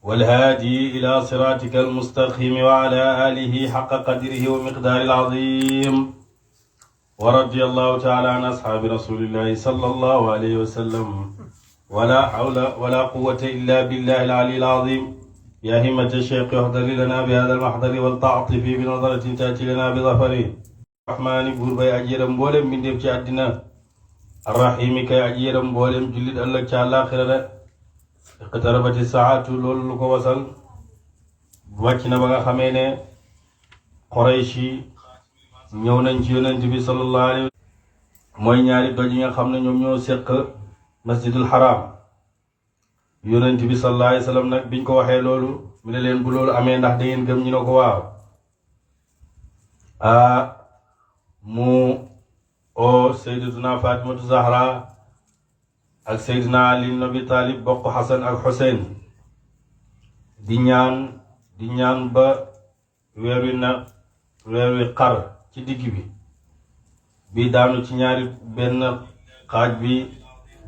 والهادي إلى صراطك المستقيم وعلى آله حق قدره ومقدار العظيم ورضي الله تعالى عن أصحاب رسول الله صلى الله عليه وسلم ولا حول ولا قوة إلا بالله العلي العظيم يا همة الشيخ احضر لنا بهذا المحضر والتعطف بنظرة تأتي لنا بظفره الرحمن بوربي أجيرم بولم من ديب جادنا الرحيم كي أجيرم بولم جلد الله تعالى خيرا اقتربت الساعة لول لكو وصل وكنا بغا خمينة قريشي ñëw nañ ci yonent bi sallallahu alayhi wa sallam mooy ñaari doj yi nga xam ne ñoom ñoo seq masjidul haram yonent bi sallallahu alayhi wa sallam nag biñ ko waxee loolu mu ne leen bu loolu amee ndax da ngeen gëm ñu ne ko waaw mu o sayyidatuna Fatimatu Zahra ak sayyidina Ali ibn Abi Talib bokk Hasan ak Hussein di ñaan ba weer wi xar ci digg bi daanu ci ñaari benn xaaj bi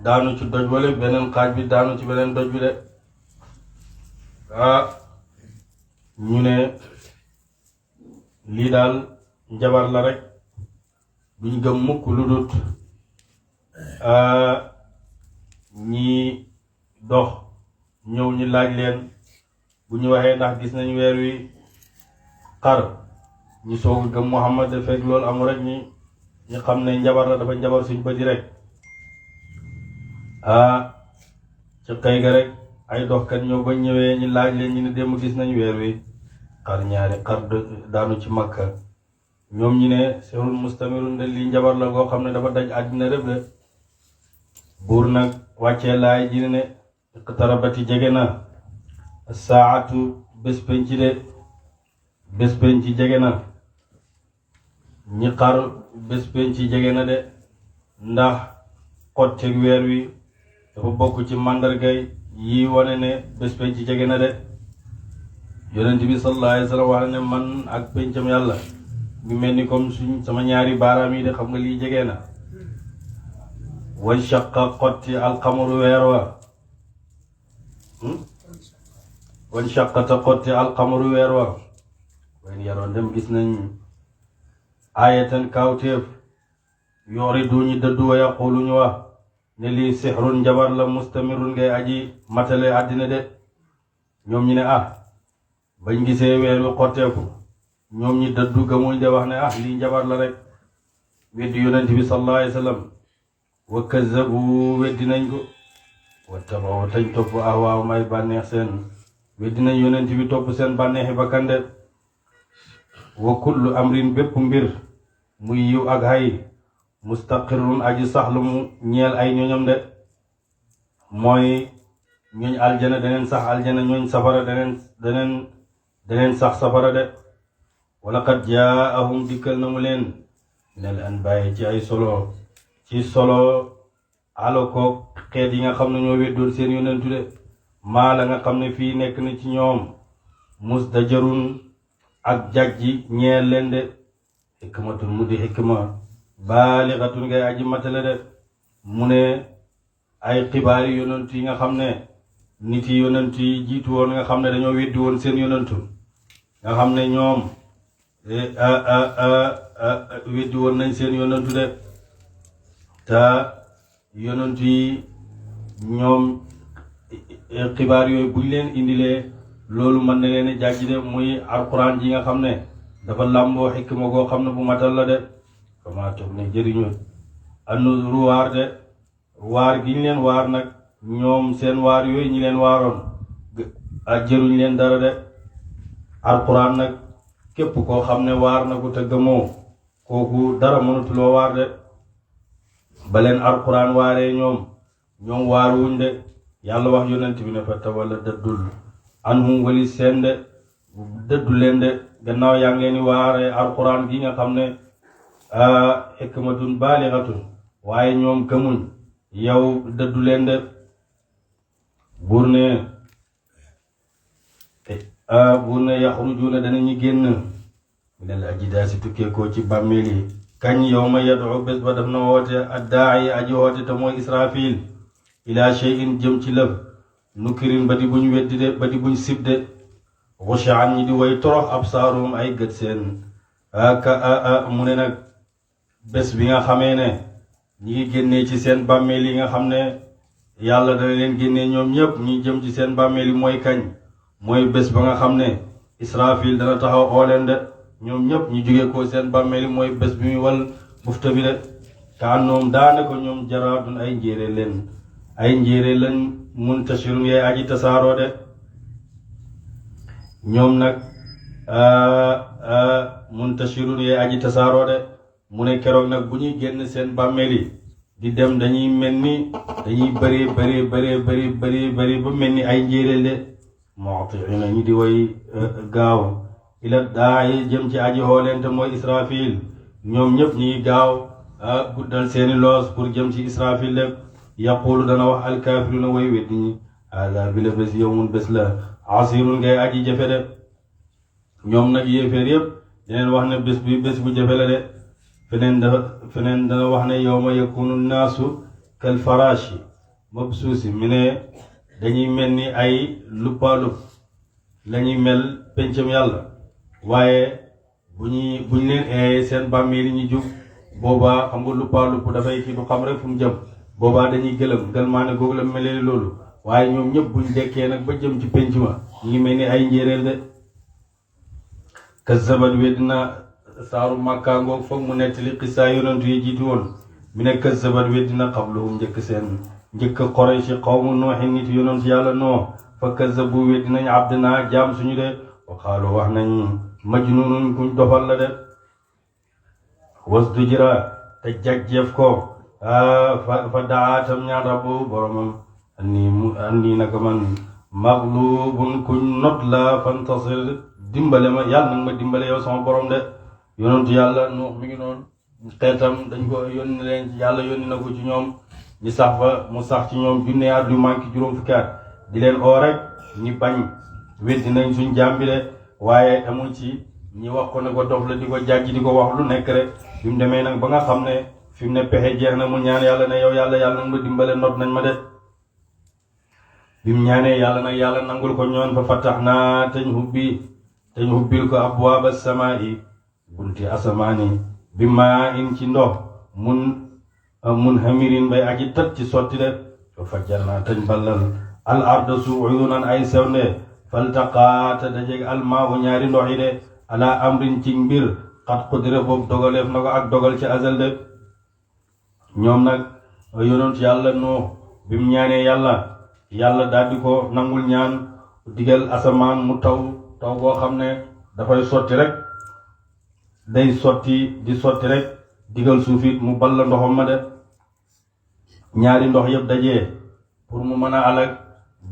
daanu ci doj wala beneen xaaj bi daanu ci beneen doj bi de ñu ne lii daal njabar la rek duñ gëm mukk lu dut ñi dox ñëw ñu laaj leen bu ñu waxee ndax gis nañ weer wi xar ñu soog a gëm Muhammad fekk loolu amul rek ñi xam ne njabar la dafa njabar suñ bëti rek ci xëy ga rek ay doxkat ñëw ba ñëwee ñu laaj leen ñu ne démb gis nañ weer wi ñaari xar daanu ci Makka ñoom ñu ne sirrun mustamirun de lii njabar la goo xam ne dafa daj àddina rëb de buur nag wàccee laay ji ne iqtarabati jege na saatu bés penc jege na ñi xar bés penc jege na de ndax xotteeg weer wi dafa bokk ci màndargay yi wane ne bés penc jege na de yonent bi sallallahu alayhi wa sallam wax ne man ak pencam yàlla mi mel ni comme sama ñaari baaraam yi de xam nga lii jege na wan shaqa xotti alxamaru weer wa wan shaqata xotti alxamaru weer wa wen yaroon dem gis nañ ayatan kawteef yoori duñu dëddu wa yaqulu ñu wax ne lii sixrun njabar la mustamirun ngay aji matale àddina de ñoom ñi ne bañ gisee weer wi xotteeku ñoom ñi dëddu gëmuñ de wax ne lii njabar la rek weddi yonent bi sallallahu alayhi wa sallam wa kazzabu weddi nañ ko wa tabaw tañ topp ahwaaw may bànneex seen weddi nañ yonent bi topp seen bànneexi bakkan de wa kullu amrin bépp mbir muy yiw ak hay mustaqirrun aji saxlu mu ñeel ay ñoñam de mooy ñooñ aljana daneen sax aljana ñooñ safara daneen sax safara de wala qad jaahum dikkal na mu leen minal anbaa'i ci ay solo alo ko xeet yi nga xam ne ñoo weddoon seen yonentu de maa la nga xam ne fii nekk na ci ñoom musdajarun ak jagji ñeel leen de xikmatun mu di xikma baalixatun ngay aji matale de mu ne ay xibaari yonent yi nga xam ne nit yi yonent yi jiitu woon nga xam ne dañoo weddi woon seen yonentu nga xam ne ñoom weddi woon nañ seen yonentu de te yonent yi ñoom xibaar yooyu buñ leen indilee loolu mën na leen jàjji de muy alquran ji nga xam ne dafa làmboo xikma goo xam ne bu matal la de kama toog ne jëriñu annuzuru waar de waar gi ñu leen waar nag ñoom seen waar yooyu ñi leen waaroon jëruñ leen dara de alquran nag képp koo xam ne waar na ko te gëmoo kooku dara mënatuloo waar de ba leen alquran waaree ñoom waaruwuñ de yàlla wax yonent bi ne fa tawalla dëddul anhum wali seen de dëddu leen de gannaaw yaa ngi leen di waaree alquran gi nga xam ne hikmatun baalixatun waaye ñoom gëmuñ yow dëddu leen de buur ne yaxrujuuna danañu génn minal ajdaasi tukkeekoo ci bàmmeel yi kañ yawma yad'u bés ba daf na woote addaa'i aji woote te mooy israfil ila shay'in jëm ci lëf nukirin ba di buñ weddi de ba di buñ sib de xushaan ñi di way torox absaarum ay gët seen mu ne nag bés bi nga xamee ne ñi ngi génnee ci seen bàmmeel yi nga xam ne yàlla dana leen génnee ñoom ñëpp ñi jëm ci seen bàmmeel yi mooy kañ mooy bés ba nga xam ne Israfil dana taxaw ooleen de ñoom ñëpp ñu jóge ko seen bàmmeel yi mooy bés bi muy wal bufta bi de ka annoom daane ko ñoom jaraadun ay njéere lañ muntashirun yee aji tasaaroo de ñoom nag muntashirun yee aji tasaaroo de mu ne keroog nag bu ñuy génn seen bàmmeel yi di dem dañuy mel ni dañuy bëri ba mel ni ay njéeréel de mu'tiina ñi di way gaaw ila daayi jëm ci aji xooleente mooy Israfil ñoom ñëpp ñi ngi gaaw guddal seeni loos pour jëm ci Israfil de yaqulu dana wax alkaafiruna way weddi ñi hada bi la bés yowmun bés la asirun ngay aji jafe de ñoom nag yéeféer yëpp dineen wax ne bés bi bés bu jafe la de feneen dana wax ne yawma yakunu naasu kal farashi mabsuusi mi ne dañuy mel ni ay luppaalup lañuy mel pencam yàlla waaye buñ leen eeyee seen bàmmeel yi ñu jug boobaa xam nga luppaalup dafay kii du xam rek fu mu jëm boobaa dañuy gëlmaane googu la melee loolu waaye ñoom ñëpp buñ dekkee nag ba jëm ci penc ma ñu ngi mel ni ay njéeréer de kazzabat weddina saaru màkkaa ngoog foog mu nettali xisaa yonantu yi jiitu woon mi ne kazzabat weddina xabluhum njëkk Quraysh qawmu nooxin nit yonantu yàlla noo fa kazzabu weddinañ abdinaa jaam suñu de wa qaalu wax nañ majnuunun kuñ dofal la de wasdujira te jagjeef ko fa daatam ñaan rabbu boromam anni naka man maglubun kuñ not la fantasir dimbale ma yàlla nag ma dimbale yow sama borom de yonentu yàlla Nuux mi ngi noonu xeetam dañ ko yónni leen yàlla yónni na ko ci ñoom ñi sax fa mu sax ci ñoom junne at yu manqué juróom fukki at di leen oo rek ñi bañ weddi nañ suñ jaam bi de waaye amul ci ñi wax ko ne ko dof la di ko jàjji di ko wax lu nekk rek bi mu demee nag ba nga xam ne fi mu ne pexe jeex na mu ñaan yàlla ne yow yàlla nag ma dimbale not nañ ma de bi mu ñaanee yàlla nag yàlla nangul ko ñoon fa fattax naa teñ hubbil ko abwaaba samaa'i bunti asamaani bi maa in ci ndox mun hamirin bay aji tat ci sotti de fa fajjar naa teñ ballal al arda uyunan ay sewnde faltaqaata dajeg almaa u ñaari ndox yi de ala amrin ci mbir xat qudira boobu dogaleef na ko ak dogal ci azal de ñoom nag yonent yàlla Nuux bi mu ñaanee yàlla daldi ko nangul ñaan digal asamaan mu taw boo xam ne dafay sotti rek day sotti di sotti rek digal suufit mu balla ndoxam ma de ñaari ndox yëpp dajee pour mu mën a alag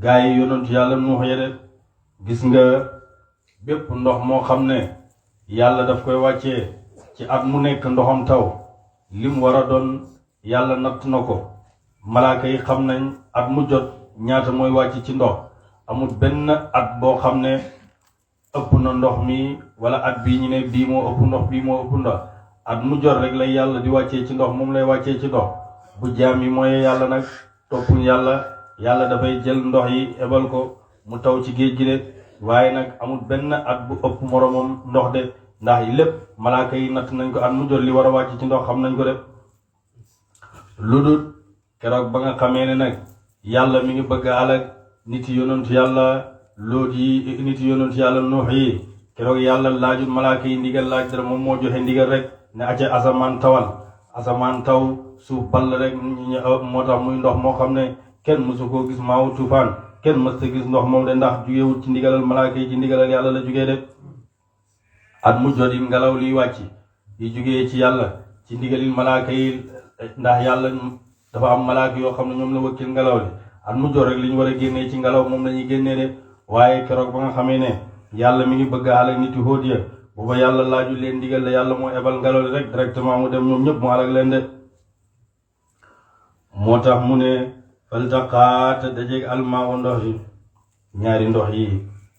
gaa yi yonent yàlla Nuux ya de gis nga bépp ndox moo xam ne yàlla daf koy wàccee ci at mu nekk ndoxam taw lim war a doon yàlla natt na ko malaaka yi xam nañ at mu jot ñaata mooy wàcc ci ndox amul benn at boo xam ne ëpp na ndox mi wala at bii ñu ne bii moo ëpp ndox bii moo ëpp ndox at mu jot rek lay yàlla di wàccee ci ndox moom lay wàccee ci ndox bu jaam yi mooy yàlla nag toppuñ yàlla dafay jël ndox yi ebal ko mu taw ci géej gi de waaye nag amul benn at bu ëpp moromam ndox de ndax lépp malaaka yi natt nañ ko at mu jot li war a wàcc ci ndox xam nañ ko def lu dul keroog ba nga xamee ne nag yàlla mi ngi bëgg a alag nit yonent yàlla Lóot yi nit yonent yàlla Nuux yi keroog yàlla laajul malaaka yi ndigal laaj dara moom moo joxe ndigal rek ne acca asamaan taw suuf ball rek moo tax muy ndox moo xam ne kenn mësu koo gis maawu tufaan kenn mës ta gis ndox moom de ndax jugewut ci ndigalal malaaka yi ci ndigalal yàlla la jugee de at mu jot yi ngelaw liy wàcc yi jugee ci yàlla ci ndigalil malaaka yi ndax yàlla dafa am malaaka yoo xam ne ñoom la wëkkil ngelaw li at mu jot rek li ñu war a génnee ci ngelaw moom la ñuy génnee de waaye keroog ba nga xamee ne yàlla mi ngi bëgg a alak nit yi Hóot ya booba yàlla laajul leen ndigal la yàlla moo ebal ngelaw li rek directement mu dem ñoom ñëpp mu alak leen de moo tax mu ne faltaqaata dajeeg almaa u ndox yi ñaari ndox yi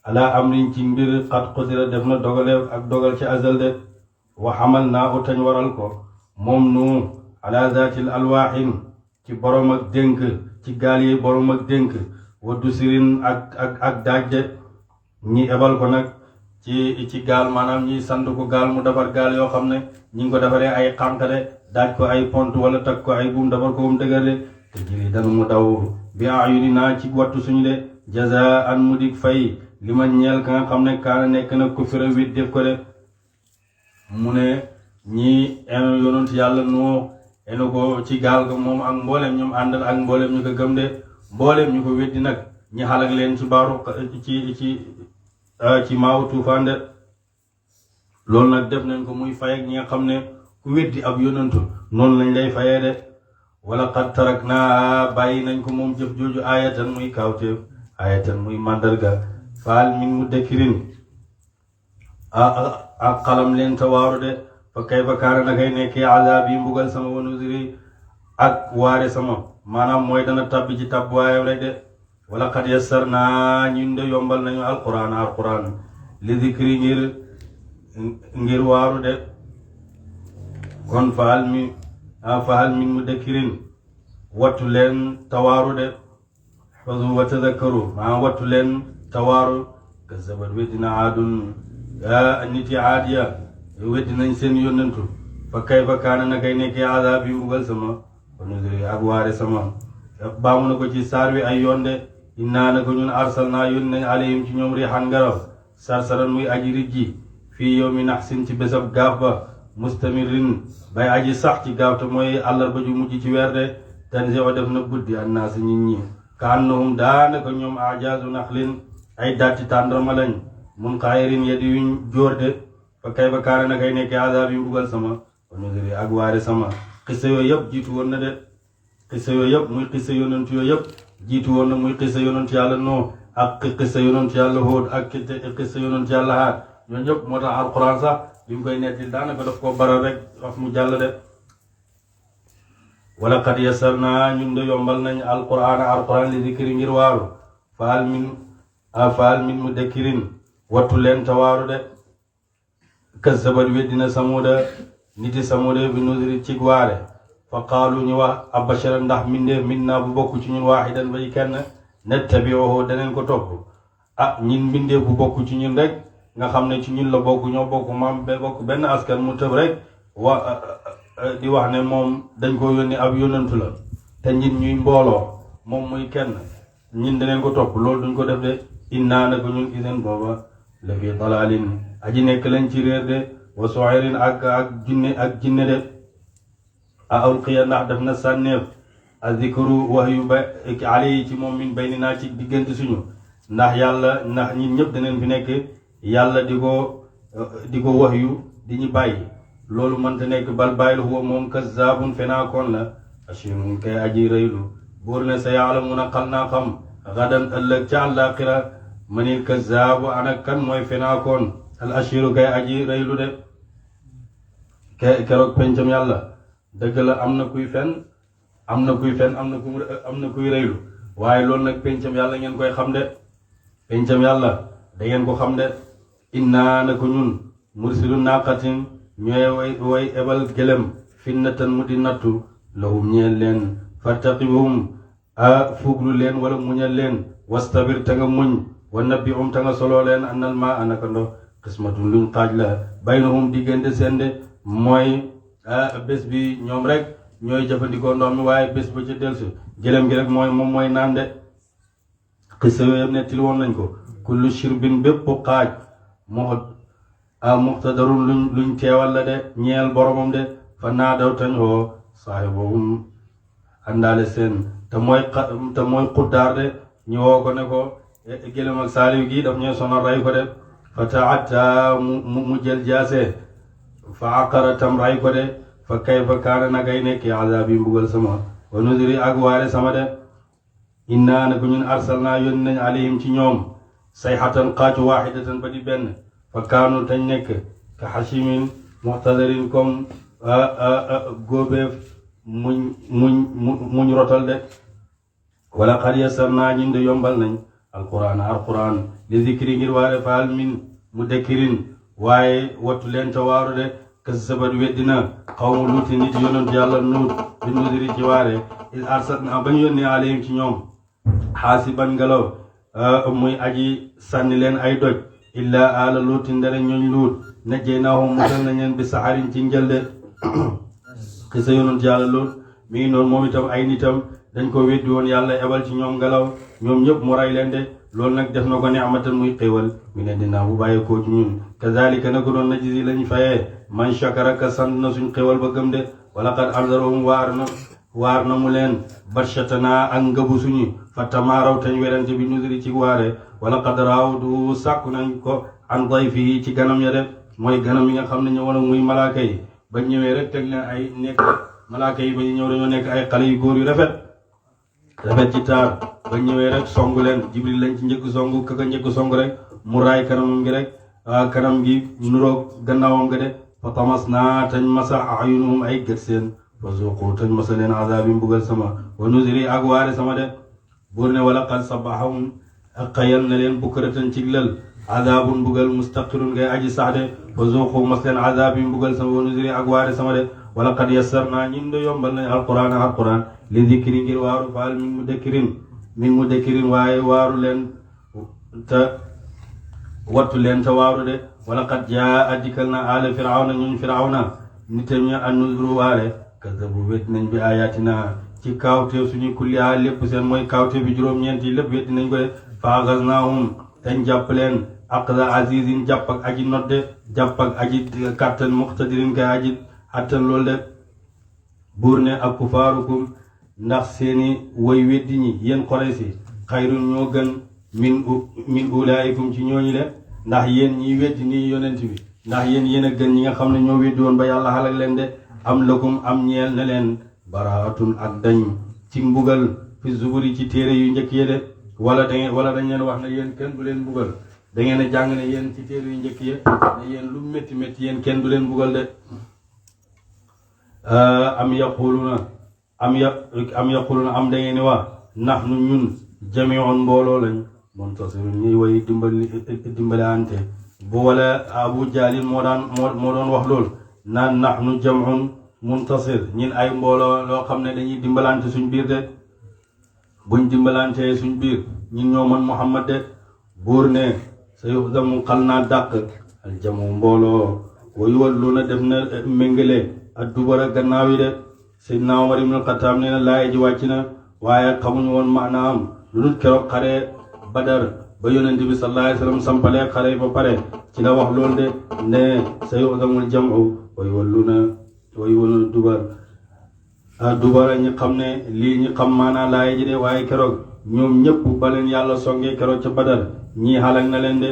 ala amrin ci mbir xat qudira def na dogaleef ak dogal ci azal de wa xamal naa u tañ waral ko moom nu ala zaatil alwaaxin ci borom ak dénk ci gaal yi borom ak dénk waddu sirin ak daajde ñi ebal ko nag ci gaal maanaam ñi sant ko gaal mu defar gaal yoo xam ne ñi ngi ko defaree ay xànq de daaj ko ay pont wala tag ko ay buum defar ko mu dëgër de te jëri dana mu daw bi ayuninaa ci wattu suñu de jazaan mu dig fay li ma ñeel ka nga xam ne kaana nekk na ko fira wit def ko de mu ne ñi eno yonent yàlla noo eno ko ci gaal ga moom ak mboolem ñoom àndal ak mboolem ñu ko gëm de mboolem ñu ko weddi nag ñi xalak leen ci baaru ci maawu tuufaan de loolu nag def nañ ko muy fay ak ñi nga xam ne ku weddi ab yonantu noonu lañ lay fayee de wala qad tarak naa bàyyi nañ ko moom jëf jooju ayatan muy kawteef ayatan muy màndarga faal min mu dekkirin ak xalam leen tawaaru de fa kayfa kaana nakay nekkee azab yi mbugal sama wa nuzuri ak waare sama maanaam mooy dana tabbi ci tabb waayam rek de wala qad yassarnaa ñun de yombal nañu alquran li zikri ngir waaru de kon fahal min mudakkirin wattu leen tawaaru de fazu wa tadakkaru maa wattu leen tawaaru kazabat weddina aadun niti aadiya weddinañ seen yónnantu fa kayfa kaana nakay nekkee azaab yi mbugal sama wa nuzuri ak waare sama baamu na ko ci saar wi ay yoon de innaa na ko ñun arsalnaa yónni nañ alayhim ci ñoom riixan ngelaw sarsaran muy aji rijji fii yawmi naxsin ci bésab gaaf ba mustamirin bay aji sax ci gaaf te mooy àllarba ju mujj ci weer de tanzi'u def na buddi annaas nit ñi ka annahum daanaka ñoom ajaazu naxlin ay datti tàndarma lañ munqa'irin yadi yuñ jóor de fa kayfa kaana nakay nekkee azaab yi mbugal sama wa nuzuri ak waare sama xissa yooyu yëpp jiitu woon na de xissa yooyu yëpp muy xissa yonent yooyu yëpp jiitu woon na muy xissa yonent yàlla Nuux ak xissa yonent yàlla Huud ak xissa yonent yàlla Haad ñooñu ñëpp moo tax alquran sax bi mu koy netti daanaka daf koo baral rek wax mu jàll de wala qad yassarnaa ñun de yombal nañ alquran li zikri ngir waaru faal min mudakkirin wattu leen tawaaru de kazzabat weddina samuuda niti samuuda bi nuzri ci waare fa qaalu ñu wax abashara ndax mindeef minna bu bokk ci ñun waaxidan ba ci kenn nattabi'uhu daneen ko topp ñin mindeef bu bokk ci ñun rek nga xam ne ci ñun la bokk ñoo bokk maam ba bokk benn askan mu tëb rek di wax ne moom dañ ko yónni ab yónnantu la te ñin ñuy mbooloo moom muy kenn ñin daneen ko topp loolu duñ ko def de innaa na ko ñun iseen booba la fi dalalin aji nekk lañ ci réer de wa su'irin ak jinne de a ulqiya ndax def na sànneef a zikru wahyu ba alayhi ci moom min baynina ci diggante suñu ndax ñin ñëpp daneen fi nekk yàlla di ko wahyu di ñu bàyyi loolu mënta nekk bal bàyyil huwa moom kazzabun fenaakoon la ashirun kay aji rëylu buur ne sa ya'lamuna xal naa xam gadan ëllëg ca àllaaxira manil kazzaabu ana kan mooy fenaakoon al ashiru kay aji rëylu de keroog pencam yàlla dëgg la am na kuy fen am na kuy rëylu waaye loolu nag pencam yàlla ngeen koy xam de pencam yàlla da ngeen ko xam de innaa na ko ñun mursilu naqatin ñooy way ebal gëlem finnatan mu di nattu lahum ñeel leen fartaqibhum fuglu leen wala muñal leen wastabir ta nga muñ wa nabbihum ta nga soloo leen annal ma anaka ndox qismatun luñ xaaj la baynahum diggante seen de mooy bés bi ñoom rek ñooy jëfandikoo ndox mi waaye bés ba ca delsu gëlem gi rek moom mooy naan de xissa yooyu yëpp nettali woon nañ ko kullu shirbin bépp xaaj muxtadarun luñ teewal la de ñeel boromam de fa naa daw tañ hoo saahibuhum àndaale seen te mooy xuddaar de ñu woo ko ne ko gëlëm ak saaliw gi daf ñooy sonal ray ko de fa taatta mu jël jaase fa aqara tam ray ko de fa kayfa kaana nakay nekki azaabi mbugal sama wa nuzuri ak waare sama de innaa na ko ñun arsalnaa yónni nañ alayhim ci ñoom sayhatan xaaju waaxidatan ba di benn fa kaanu tañ nekk ka xashimin muxtadarin comme góobeef muñ rotal de wala qad yassarnaa ñun de yombal nañ alquran li zikri ngir waare faal min mudakkirin waaye wattu leen ta waaru de kazzabat weddina xawmu luuti nit yonent yàlla nuut bi nuziri ci waare is arsalnaa bañ yónnee alayhim ci ñoom xaasiban ngelaw muy aji sànni leen ay doj illa ala luutin ndere ñooñ luut najjaynaahum musal nañ leen bi saxarin ci njëlde xisa yonent yàlla luut mi ngi noonu moom itam ay nitam dañ ko weddi woon yàlla ebal ci ñoom ngelaw ñoom ñëpp mu ray leen de loolu nag def na ko ni'matan muy xéewal mi ne dinaa bu bàyyeekoo ci ñun kazalika na ko doon najzi lañ fayee man shakara ka sant na suñ xéewal ba gëm de wala qad anzarahum waar na mu leen barshatana ak ngëbu suñu fa tamaaraw tañ werante bi nusri ci waare wala qad raawdu sàkku nañ ko an dayfihi ci ganam ya de mooy ganam yi nga xam ne ñëwoon muy malaaka yi ba ñëwee rek teg leen ay nekk malaaka yi ba ñu ñëw dañoo nekk ay xale yu góor yu rafet ci taar ba ñëwee rek songu leen jibril lañ ci njëkk songu kaka njëkk songu rek mu raay kanamam gi rek kanam gi nuroog gannaawam ga de fa tamas naa tañ masa ayunuhum ay gët seen fa zuqu tañ masa leen azaabi mbugal sama wa nuzri ak waare sama de buur ne wala qad sabahum ak xayal na leen bukratan ci lël azaabun mbugal mustaqirun ngay aji sax de fa zuqu mas leen azaabi mbugal sama wa nuzri ak waare sama de wala qad yassarnaa ñun de yombal nañ alquran li dikri ngir waaru faal min mudakkirin waaye waaru leen te wattu leen te waaru de wala qad jaa dikkal na ala firawna ñun firawna nitam ña annuzuru waare kazabu wét nañ bi ayatina ci kaawteef suñu kulli a lépp seen mooy kaawteef bi juróom-ñeent yi lépp wét nañ ko de fa axaznaahum dañ jàpp leen aqza azizin jàpp ak aji nodde jàpp ak aji kàttan muqtadirin kay aji attan loolu de buur ne ak kufaarukum ndax seeni way weddi ñi yéen Quraysh xayrun ñoo gën min ulaayikum ci ñooñu de ndax yéen ñiy weddi nii yonent bi ndax yéen a gën ñi nga xam ne ñoo weddi woon ba yàlla xalak leen de am lakum am ñeel ne leen baraatun ak dañ ci mbugal fi zuburi ci téere yu njëkk yi de wala dañ leen wax ne yéen kenn du leen mbugal da ngeen a jàng ne yéen ci téere yu njëkk yi ne yéen lu métti métti yéen kenn du leen mbugal de am yaquluna am da ngeen ni wax nahnu ñun jami'un mbooloo lañ muntasirun ñuy way dimbale ante bu wala Abu Jaalin moo doon wax loolu naan nahnu jam'un muntasir ñun ay mbooloo loo xam ne dañuy dimbalante suñ biir de buñ dimbalante suñ biir ñun ñoo mën Muhammad de buur ne sa yuhzamu xal naa dàq aljamu mbooloo wa yuwalluna def na méngale ak dubara gannaaw yi de Seydina Umar ibn al-Khattab nee na laay ji wàcc na waaye xamuñu woon maanaam lu dul keroog xare Badar ba yonent bi sallallahu alayhi wa sallam sampalee xare ba pare ci la wax loolu de ne sa yuhzamul jam'u wa yuwalluna dubara ñi xam ne lii ñi xam maanaam laay ji de waaye keroog ñoom ñëpp ba leen yàlla songee keroog ca Badar ñii xalak na leen de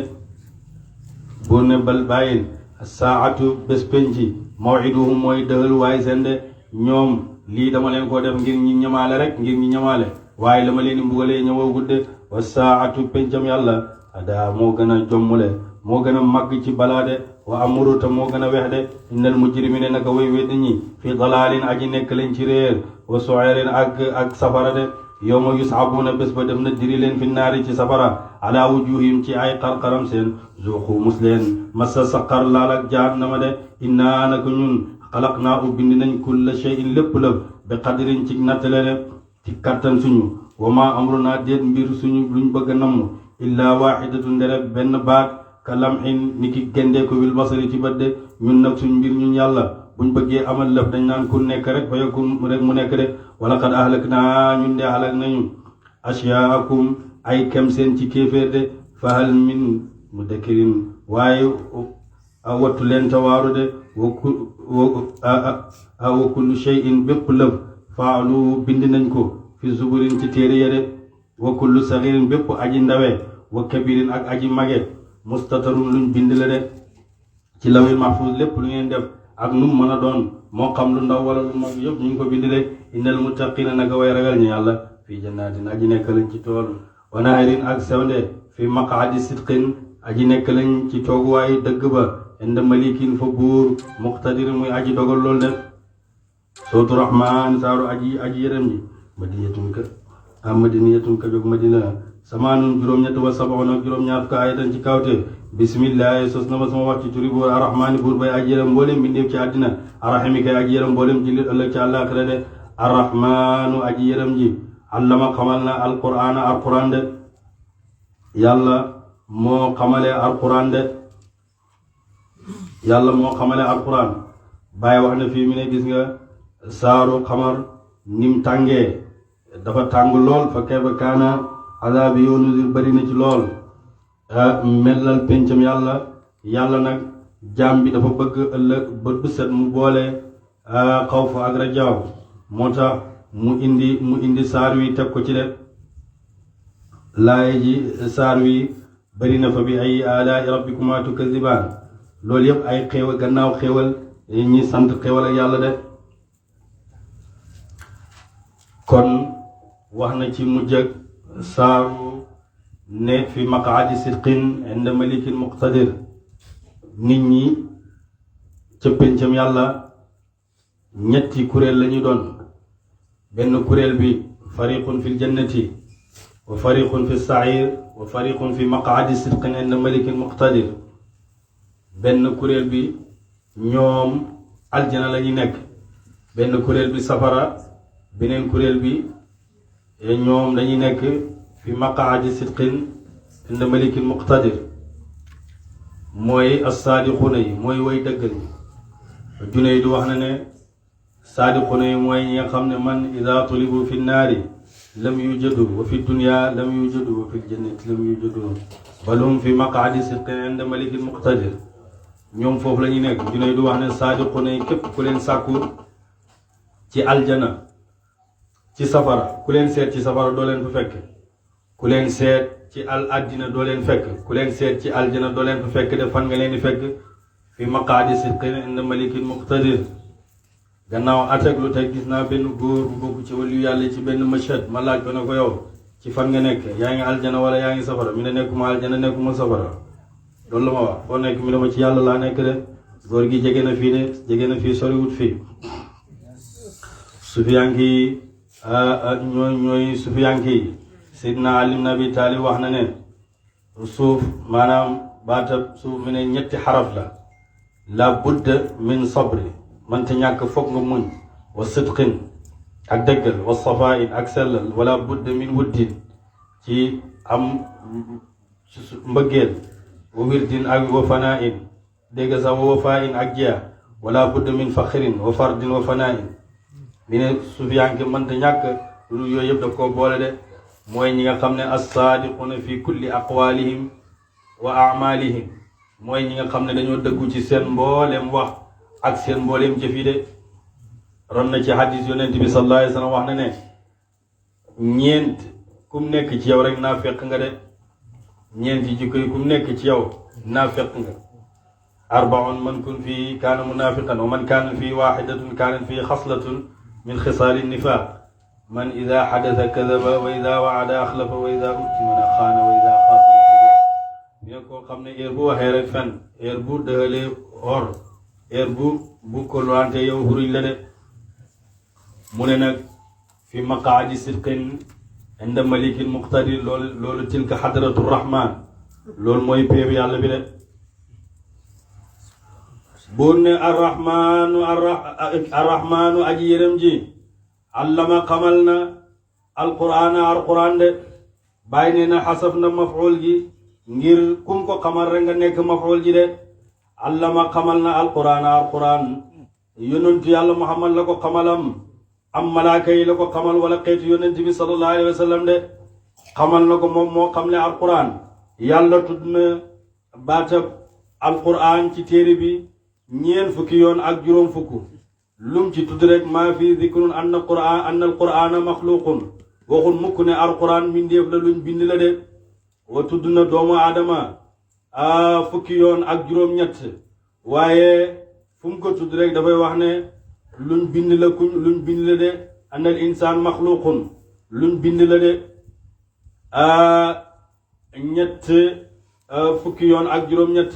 buur ne bal bàyyil saatu bés penci maw'iduhum mooy dëhal waaye seen de ñoom lii dama leen ko def ngir ñi ñamaale rek ngir ñi ñamaale waaye la ma leen di mbugalee ñëwoo gudde wa saatu pencam yàlla ada moo gën a jommule moo gën a màgg ci balaade wa amuruta moo gën a wex de innal mujrimina naka way weddi ñi fi dalaalin aji nekk leen ci réer wa su'erin ak safara de yawma yus'abuna bés ba def na diri leen fi naari ci safara ala wujuhim ci ay xarxaram seen zuqu mus leen massa saqar laal ak jahannama de innaa naka ñun xalaqnaa bind nañ kulla shay'in lépp la bi qadrin ci nattale de ci kattan suñu wa ma amrunaa déet mbir suñu luñ bëgg a namm illaa waaxidatun ndere benn baat ka lamhin ni ki gendee ko wil basari ci bët de ñun nag suñ mbir ñun yàlla buñ bëggee amal lëf dañ naan ku nekk rek fa yakun rek mu nekk de wala qad ahlaknaa ñun de halak nañu ashyaakum ay kem seen ci kéeféer de fa hal min mudakkirin waaye wattu leen tawaaru de wa kullu shay'in bépp lëf faalu bind nañ ko fi zuburin ci téere ya de wa kullu saxirin bépp aji ndawe wa kabirin ak aji mage mustatarun luñ bind la de ci lawil mahfuz lépp lu ngeen def ak nu mën a doon moo xam lu ndaw wala lu mag yëpp ñu ngi ko bind de innal muttaqina naka way ragal ñu yàlla fii jannatin aji nekk lañ ci tool wa naharin ak sewnde fi maqaadi sidqin aji nekk lañ ci tooguwaayu dëgg ba inda malikin fa buur muqtadir muy aji dogal loolu de sootu rahman saaru aji yërëm ji madiniyatun ka jóg madina samaanun juróom-ñett wa sabaxoon ak juróom-ñaar fukk ayatan ci kawte bismillahi sos na ma sama wax ci turi buur arrahmaani buur bay aji yërëm mboolem bindeef ci àddina arrahimi kay aji yërëm mboolem jullit ëllëg ci àllaaxira de arrahmaanu aji yërëm ji allama xamal na alqur'ana alqur'an de yàlla moo xamale alqur'an de yàlla moo xamale alqur'an bàyyi wax na fii mi ne gis nga saaru xamar nim tàngee dafa tàng lool fa kayfa kaana azaabi yunzir bari na ci lool mellal pencam yàlla nag jaam bi dafa bëgg ëllëg bët bu set mu boole xawf ak rajaaw moo tax mu indi saar wi teg ko ci de laaye ji saar wi bari na fa bi ay alaa'i rabbikumaa tukazzibaan loolu yëpp ay xéewal gannaaw xéewal ñi sant xéewal ak yàlla de kon wax na ci mujj ak saaru ne fi maqaadi sidqin inda malikin muqtadir nit ñi ca péncam yàlla ñetti kuréel la ñu doon benn kuréel bi fariqun fi ljannati wa fariqun fi sair wa fariqun fi maqaadi sidqin inda malikin muqtadir benn kuréel bi ñoom aljana la ñu nekk benn kuréel bi safara beneen kuréel bi ñoom dañuy nekk fi maqaadi sidqin inda malikin muqtadir mooy as-saadiquuna yi mooy way dëggal yi Junayd di wax na ne saadiquuna yi mooy ñi nga xam ne man ida tulibu fi naari lam yujadu wa fi dunya lam yujadu wa fi ljannati lam yujadu bal hum fi maqaadi sidqin inda malikin muqtadir ñoom foofu la ñuy nekk Junayd di wax ne saadiquuna yi képp ku leen sàkku ci aljana ci safara ku leen seet ci safara doo leen fa fekk ku leen seet ci àddina doo leen fekk ku leen seet ci aljana doo leen fa fekk de fan nga leen di fekk fi maqaadi sidqin inda malikin muqtadir gannaaw atek lu tey gis naa benn góor bu bokk ci wàllu yàlla ci benn mashhad ma laaj ko ne ko yow ci fan nga nekk yaa ngi aljana wala yaa ngi safara mi ne nekkuma aljana nekkuma safara loolu la ma wax foo nekk mi ne ma ci yàlla laa nekk de góor gi jege na fii de jege na fii soriwut fii sufiyanki ñooy sufiyanki yi Seydina Ali ibn Abi Talib wax na ne suuf maanaam baatab suuf mi ne ñetti xaraf la budda min sabri mante ñàkk foog nga muñ wa sidqin ak dëggal wa safain ak sellal wala budda min wuddin ci am mbëggeel wa wirdin ak wa fanain dégg sax wa wafain ak jeex wala budda min faxrin wa fardin wa fanain mi ne sufiyanke mante ñàkk lu yooyu yëpp daf koo boole de mooy ñi nga xam ne as-saadiquuna fi kulli aqwalihim wa amalihim mooy ñi nga xam ne dañoo dëggu ci seen mbooleem wax ak seen mbooleem jëf yi de ron na ci hadis yonent bi sallallahu alayhi wa sallam wax na ne ñeent kum nekk ci yow rek naa fekk nga de ñeenti jikko yi kum nekk ci yow naa fekk nga arbaun man kun fii kaana munafiqan wa man kaana fii waxidatun kaanat fii xaslatun min xisaali nifaq man ida xadasa kadaba wa ida waada axlafa wa ida utimana xaana wa ida xaasama ne koo xam ne heure bu waxee rek fen heure bu dëgalee or heure bu ko luwante yow xuruñ la de mu ne nag fi maqaadi sidqin inda malikin muqtadir loolu tilka xadratu rahman loolu mooy péebu yàlla bi de buur ne arrahmaanu aji yërëm ji allama xamal na alquran de bàyyi ne na xasaf na maf'ul gi ngir kum ko xamal rek nga nekk maf'ul ji de allama xamal na alquran yonentu yàlla muhammad la ko xamalam am malaaka yi la ko xamal wala xeetu yonent bi sallallahu alayhi wa sallam de xamal na ko moom moo xam ne alquran yàlla tudd na baatab alquran ci téere bi ñeen fukki yoon ak juróom fukk lum ci tudd rek maa fi zikrun anna alqur'ana maxluqun waxul mukk ne alquran mbindeef la luñ bind la de wa tudd na doomu aadama fukki yoon ak juróom-ñett waaye fu mu ko tudd rek dafay wax ne luñ bind la de anna al insaan maxluqun luñ bind la de ñett fukki yoon ak juróom-ñett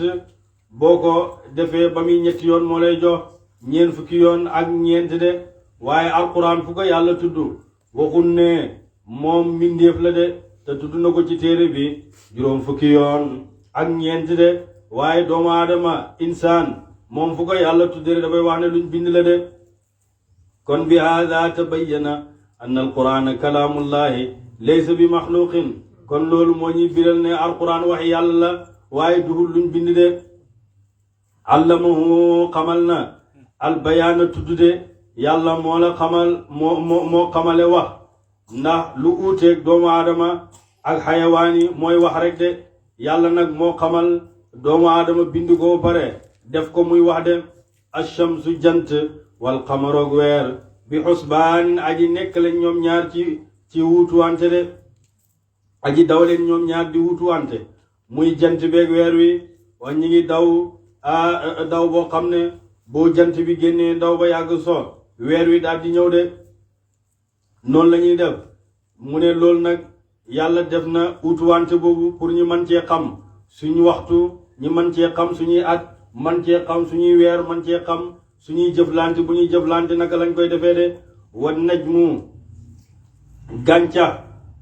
boo ko defee ba muy ñetti yoon moo lay jox ñeent fukki yoon ak ñeent de waaye alquran fu ko yàlla tudd waxul ne moom mbindeef la de te tudd na ko ci téere bi juróom fukki yoon ak ñeent de waaye doomu aadama insaan moom fu ko yàlla tuddee dafay wax ne luñ bind la de kon bi haada tabayyana anna alqur'ana kalaamullahi laysa bi maxluqin kon loolu moo ñuy biral ne alquran wax yàlla la waaye duhul luñ bind de allamahu xamal na albayaana tuddude yàlla moo la xamal moo xamale wax ndax lu uuteeg doomu aadama ak xayawaan yi mooy wax rek de yàlla nag moo xamal doomu aadama bind ko pare def ko muy wax de ashamsu jant wal xamaroog weer bi xusbaan aji nekk leen ñoom ñaar ci wuutuwante de aji daw leen ñoom ñaar di wuutuwante muy jant beeg weer wi wa ñi ngi daw boo xam ne boo jant bi génnee daw ba yàgg so weer wi daal di ñëw de noonu la ñuy def mu ne loolu nag yàlla def na wuutuwante boobu pour ñu mën cee xam suñu waxtu ñu mën cee xam suñuy at man cee xam suñuy weer man cee xam suñuy jëflante bu ñuy jëflante naka lañ koy defee de wa najmu gàncax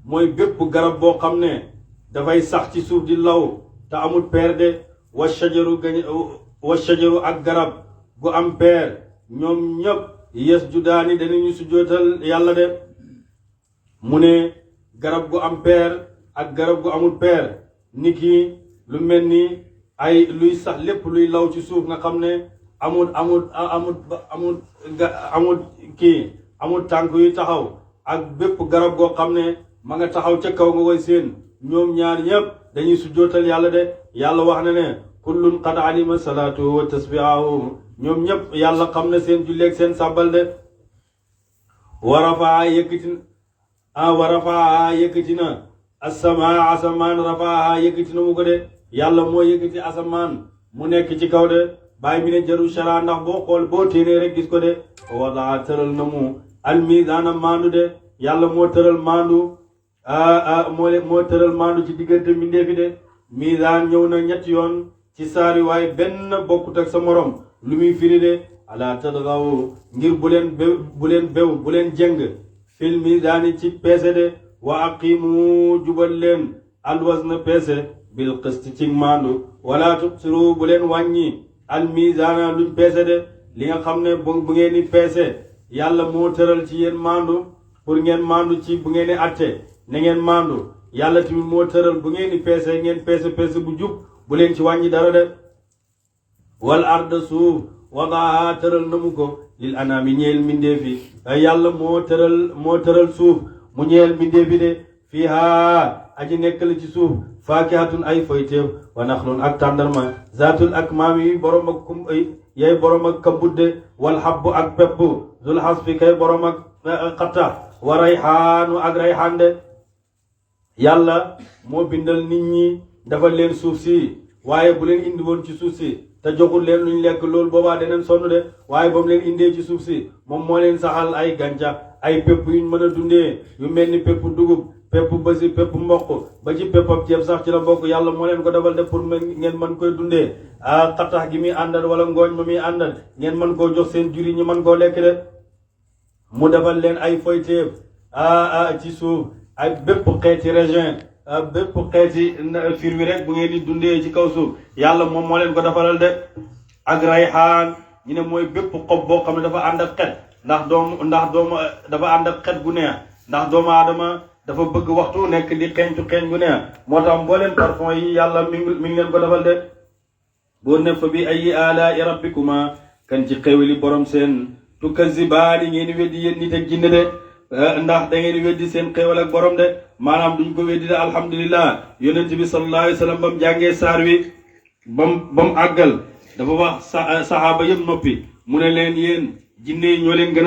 mooy bépp garab boo xam ne dafay sax ci suuf di law te amul peer de wa shajaru ak garab gu am peer ñoom ñëpp yes ju daani danañu sujjootal yàlla de mu ne garab gu am peer ak garab gu amul peer niki lu mel ni ay luy sax lépp luy law ci suuf nga xam ne amul tànk yu taxaw ak bépp garab goo xam ne ma nga taxaw ca kaw nga koy seen ñoom ñaar ñëpp dañuy sujjootal yàlla de yàlla wax na ne kullun qad alima salaatuhu wa tasbihahu ñoom ñëpp yàlla xam na seen julleeg seen sàbbal de wa rafaa yëkkati na asamaa asamaan rafaa yëkkati na mu ko de yàlla moo yëkkati asamaan mu nekk ci kaw de bàyyi mi ne jaru shara ndax boo xool boo téenee rek gis ko de wadaa tëral na mu almizaana maandu de yàlla moo tëral maandu moo tëral maandu ci diggante mbindeefi de misaan ñëw na ñetti yoon ci saari waaye benn bokkut ak sa morom lu muy firi de ala tadgaw ngir bu leen jeng fil misaani ci peese de wa aqimu jubal leen alwazna peese bil qist ci maandu wala tuksiru bu leen wàññi al misaana luñ peese de li nga xam ne bu ngeen di peese yàlla moo tëral ci yéen maandu pour ngeen maandu ci bu ngeen di atte na ngeen maandu yàlla tamit moo tëral bu ngeen di peese ngeen peese bu jub bu leen ci wàññi dara de wal arda suuf wadaaha tëral na mu ko lil anaami ñeel mbindeefi yàlla moo tëral suuf mu ñeel mbindeefi de fiiha aji nekk la ci suuf faakihatun ay foyteef wa naxlun ak tàndarma zaatul akmaami yi borom ak yay borom ak kambudde wal habbu ak pepp zul hasfi kay borom ak xatta wa rayhaanu ak rayhaan de yàlla moo bindal nit ñi dafa leen suuf si waaye bu leen indi woon ci suuf si te joxul leen luñ lekk loolu boobaa deneen sonn de waaye ba mu leen indee ci suuf si moom moo leen saxal ay gàncax ay pepp yuñ mën a dundee yu mel ni pepp dugub pepp basi pepp mboq ba ci peppab ceeb sax ci la bokk yàlla moo leen ko defal de pour ngeen mën koy dundee xattax gi muy àndal wala ngooñ ma muy àndal ngeen mën koo jox seen jur yi ñu mën koo lekk de mu defal leen ay foyteef ci suuf ay bépp xeeti raisin bépp xeeti firwi rek bu ngeen di dundee ci kaw suuf yàlla moom moo leen ko defalal de ak rayhaan ñu ne mooy bépp xob boo xam ne dafa ànd ak xet ndax doomu dafa ànd ak xet gu neex ndax doomu aadama dafa bëgg waxtu nekk di xeeñtu xeeñ gu neex moo tax mbooleen parfum yi yàlla mi ngi leen ko defal de boo ne fa bi ay alaa'i rabbikuma kan ci xéwali borom seen tukazzibaani ngeen weddi yéen nit ak jinne de ndax da ngeen weddi seen xéewal ak borom de maanaam duñ ko weddi de alhamdulillah yonent bi sallallahu alayhi wa sallam ba mu jàngee saar wi ba mu àggal dafa wax saxaaba yëpp noppi mu ne leen yéen jinne yi ñoo leen gën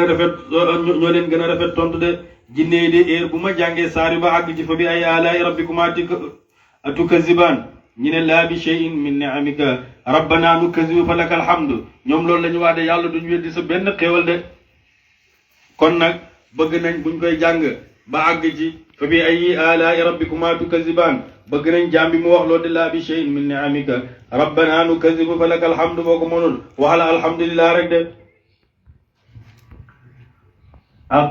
a rafet tontu de jinne yi de heure bu ma jàngee saar wi ba àgg ci fa bi ay alaa'i rabbikumaa tukazzibaan ñi ne laa bi shay'in min ni'amika rabbana nukazzibu fa laka alhamdu ñoom loolu la ñu wax de yàlla duñ weddi sa benn xéewal de kon nag bëgg nañ buñ koy jàng ba àgg ci fa bi ay alaa'i rabbikumaa tukazzibaan bëgg nañ jaam bi mu wax loolu de laa bi shay'in min ni'amika rabbana nukazzibu fa laka alhamdu boo ko mënul waxala alhamdulillah rek de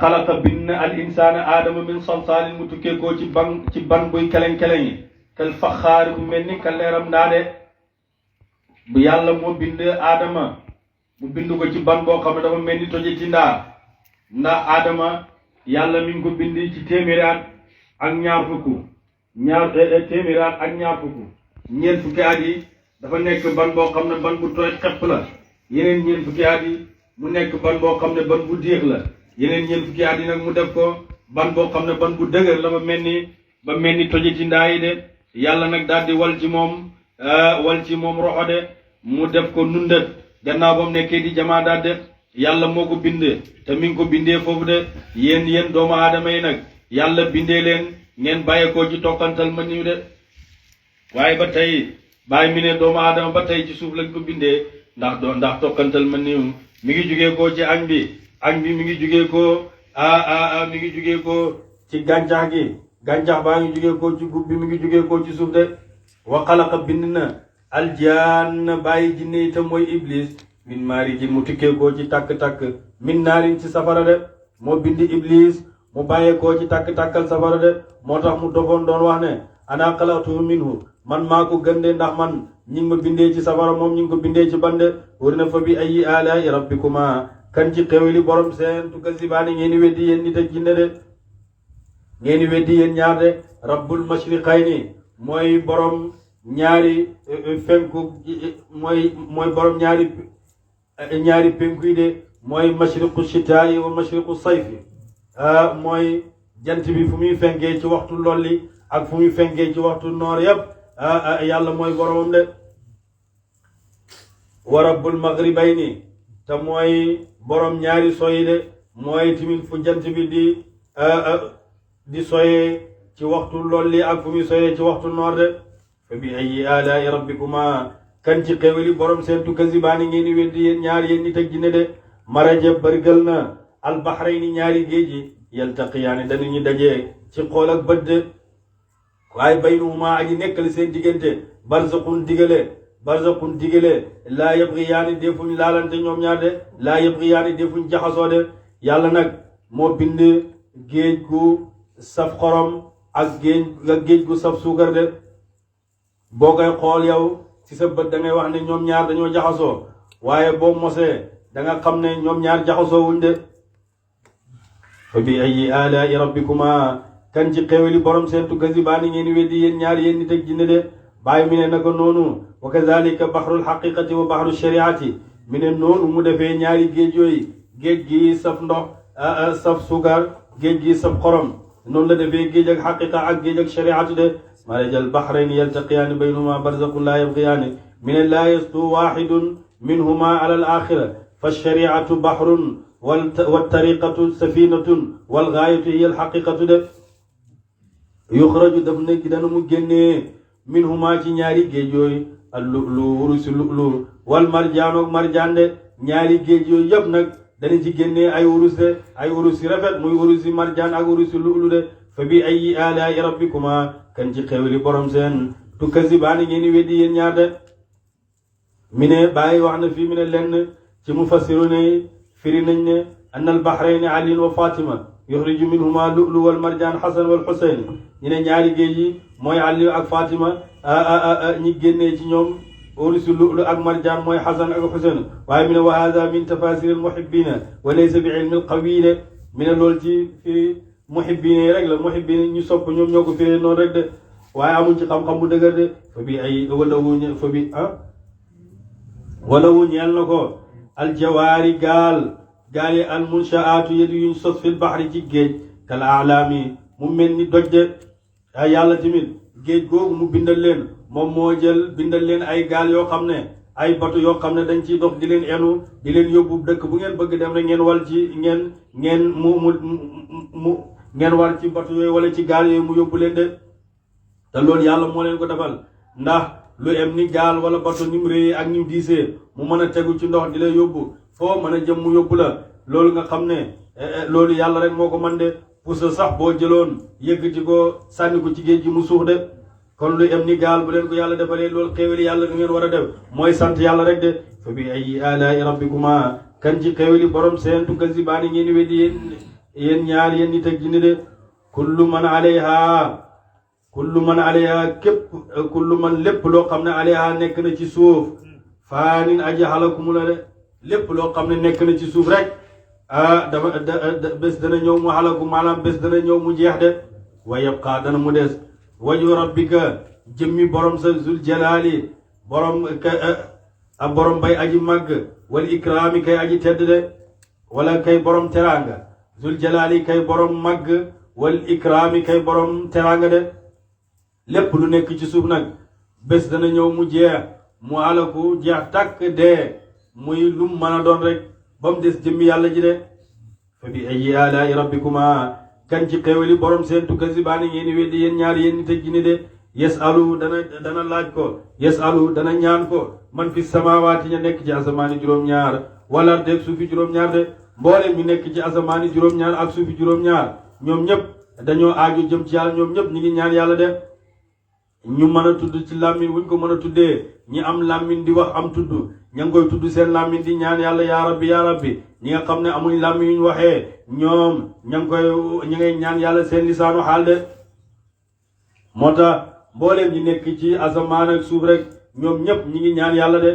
xalaqa bind al insaana aadama min salsaalin mu tukkee koo ci ban buy keleng-keleng yi kel faxaari bu mel ni ka leeram ndaade bu yàlla moo bind aadama mu bind ko ci ban boo xam ne dafa mel ni toje ci ndax aadama yàlla mi ngi ko bind ci téeméeri at ak ñaar fukk téeméeri at ak ñaar fukk ñeent fukki at yi dafa nekk ban boo xam ne ban bu tooy xepp la yeneen ñeent fukki at yi mu nekk ban boo xam ne ban bu déex la yeneen ñeent fukki at yi nag mu def ko ban boo xam ne ban bu dëgër la ba mel ni toje ci ndaa yi de yàlla nag daal di wal ci moom roxo de mu def ko nundat gannaaw ba mu nekkee di jamaa daal de yàlla moo ko bindee te mi ngi ko bindee foofu de yéen doomu aadama yi nag yàlla bindee leen ngeen bàyyeekoo ci tokkantal ma niw de waaye ba tey bàyyi mi ne doomu aadama ba tey ci suuf lañ ko bindee ndax tokkantal ma niw mi ngi jugee koo ci añ bi mi ngi jugee koo mi ngi jugee koo ci gàncax gi gàncax baa ngi jugee koo ci gub bi mi ngi jugee koo ci suuf de wa xalaqa bind na aljanna bàyyi jinne itam mooy iblis min maarij mu tukkee koo ci takk-takk min naarin ci safara de moo bindi iblis mu bàyyee koo ci takk-takkal safara de moo tax mu dofoon doon wax ne ana xalaqtuhu minhu man maa ko gënde ndax man ñi ngi ma bindee ci safara moom ñi ngi ko bindee ci bande wër na fa bi ayyi alaa'i rabbikuma kan ci xewli borom seen tukazzibaani ngeen di weddi yéen nit ak jinne de ngeen di weddi yéen ñaar de rabbul mashriqayni mooy borom ñaari fenku mooy borom ñaari penku yi de mooy mashriqu shitaa'i wa mashriqu sayfi mooy jant bi fu muy fenkee ci waxtu lolli ak fu muy fenkee ci waxtu noor yëpp yàlla mooy boromam de wa rabbul maghribayni te mooy borom ñaari soyi de mooy timit fu jant bi di soyee ci waxtu lolli ak fu muy soyee ci waxtu noor de fa bi ayyi alaa'i rabbikuma kan ci xeweli borom seen tukazzibaani ngeen di weddi yéen ñaar yéen nit ak jinne de maraja bërgal na albahrayni ñaari géej yi yaltaqiyaani danañu dajee ci xool ak bët de waaye baynahuma aji nekkal seen diggante barzaqun digale laa yabghiyaani defuñ laalante ñoom ñaar de laa yabghiyaani defuñ jaxasoo de yàlla nag moo bind géej gu saf xorom ak géej gu saf suukar de boo koy xool yow ci sa bët da ngay wax ne ñoom ñaar dañoo jaxasoo waaye boo mosee da nga xam ne ñoom ñaar jaxasoo wuñ de fa bi ayyi alaa'i rabbikuma kan ci xéewali borom seen tukazzibaani ngeen weddi yéen ñaar yéen nit ak jinne de bàyyi mi ne naka noonu wa kazalika bahrul haqiqati wa bahru shariati mi ne noonu mu defee ñaari géej yooyu géej gi saf ndox saf suukar géej gi saf xorom noonu la defee géej ak haqiqa ak géej ak shariatu de marajal bahrayni yaltaqiyaani baynahuma barzaqun laa yabghiyaani mi ne laa yastu waaxidun minhuma ala al axira fa shariatu bahrun waltariqatu safinatun walgaayatu hiya alxaqiqatu de yuxraju daf nekk dana mu génnee minhuma ci ñaari géej yooyu al lu'lu wurusi lu'lu wal marjaanoog marjaan de ñaari géej yooyu yëpp nag dana ci génnee ay wurus de ay wurus yu rafet muy wurusi marjaan ak wurusi lu'lu de fa bi ayyi alaa'i rabbikuma kan ci xewli borom seen tukazzibaani ngeen di weddi yéen ñaar de mi ne bàyyi wax na fii mi ne lenn ci mufassiruna firi nañ ne anna al bahrayni ali wa fatima yuxriju minhuma lu'lu wal marjaan xasan wal xuseyn ñu ne ñaari géej yi mooy ali ak fatima ñi génnee ci ñoom urusu lu'lu ak marjaan mooy xasan ak xuseyn waaye mi ne wa hada min tafasir al muhibbina wa laysa bi ilmi al qawi de mi ne loolu ci firi muhibbina yi rek la muhibbina ñu sopp ñoom ñoo ko firee noonu rek de waaye amuñ ci xam-xam bu dëgër de fa bi ay wala wu ñeel na ko aljawaari gaal yi al munshaatu yedi yuñ sos fil baxri ci géej kal alaami mu mel ni doj de ay yàlla tamit géej googu mu bindal leen moom moo jël bindal leen ay gaal yoo xam ne ay bato yoo xam ne dañ ciy dox di leen enu di leen yóbbu dëkk bu ngeen bëgg dem rek ngeen wal ci ngeen war ci bato yooyu wala ci gaal yooyu mu yóbbu leen de te loolu yàlla moo leen ko defal ndax lu em ni gaal wala bato ni mu réyee ak ni mu diisee mu mën a tegu ci ndox di la yóbbu foo mën a jëm mu yóbbu la loolu nga xam ne loolu yàlla rek moo ko mën de pusa sax boo jëloon yëkkati ko sànni ko ci géej gi mu suux de kon lu em ni gaal bu leen ko yàlla defalee loolu xéewali yàlla du ngeen war a def mooy sant yàlla rek de fa bi ayyi alaa'i rabbikuma kan ci xéewali borom seen tukazzibaani ngeen weddi yéen ñaar yéen nit ak jinne de kullu man lépp loo xam ne alayha nekk na ci suuf faanin aji xalakumu la de lépp loo xam ne nekk na ci suuf rek bés dana ñëw mu xalaku maanaam bés dana ñëw mu jeex de wa yabqa dana mu des waju rabbika jëmmi borom sa zul jalaali borom bay aji màgg wal ikraami kay aji tedd de wala kay borom teraanga zul jalaali kay borom màgg wal ikraami kay borom teraanga de lépp lu nekk ci suuf nag bés dana ñëw mu jeex mu alaku jeex tàkk dee muy lum mën a doon rek ba mu des jëmmi yàlla ji de fa bi ayyi alaa'i rabbikuma kan ci xéewali borom seen tukazzibaani ngeen weddi yéen ñaar yéen nit ak jinne de yasalu dana laaj ko yasalu dana ñaan ko man fi samaawaati ña nekk ci asamaani juróom-ñaar wala ardeeg suufi juróom-ñaar de mboolem ñu nekk ci asamaani juróom-ñaar ak suufi juróom-ñaar ñoom ñëpp dañoo aaju jëm ci yàlla ñoom ñëpp ñi ngi ñaan yàlla de ñu mën a tudd ci làmmiñ wuñ ko mën a tuddee ñi am làmmiñ di wax am tudd ña ngi koy tudd seen làmmiñ di ñaan yàlla yaa rabbi ñi nga xam ne amuñ làmmiñ yuñ waxee ñoom ñi ngay ñaan yàlla seen lisaanu xaal de moo tax mbooleem ñi nekk ci asamaan ak suuf rek ñoom ñëpp ñi ngi ñaan yàlla de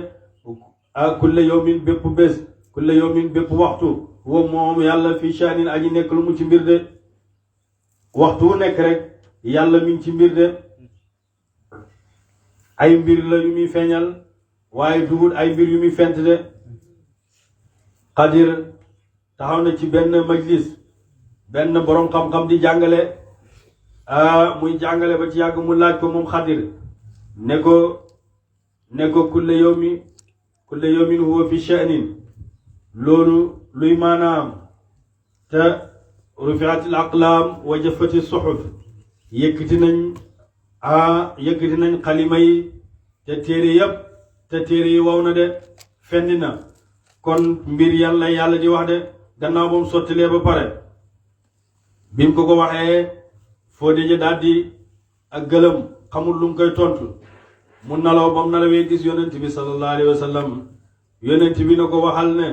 kulle yawmin bépp bés kulle yawmin bépp waxtu wa moom yàlla fi shaanin aji nekk lu mu ci mbir de waxtu wu nekk rek yàlla mi ngi ci mbir de ay mbir la yu muy feeñal waaye dugut ay mbir yu muy fent de Xadir taxaw na ci benn majlis benn borom xam-xam di jàngale muy jàngale ba ci yàgg mu laaj ko moom Xadir ne ko kulle yawmin huwa fi sha'nin loolu luy maanaam te rufi'atil aqlaam wa jaffati suhuf yëkkati nañ xalima yi te téere yi waw na de fendi na kon mbir yàlla di wax de gannaaw ba mu sottilee ba pare bi mu ko waxee Fodé ja daal di ak gëlëm xamul lu mu koy tontu mu nalaw ba mu nalawee gis yonent bi sallallahu alayhi wa sallam yonent bi na ko waxal ne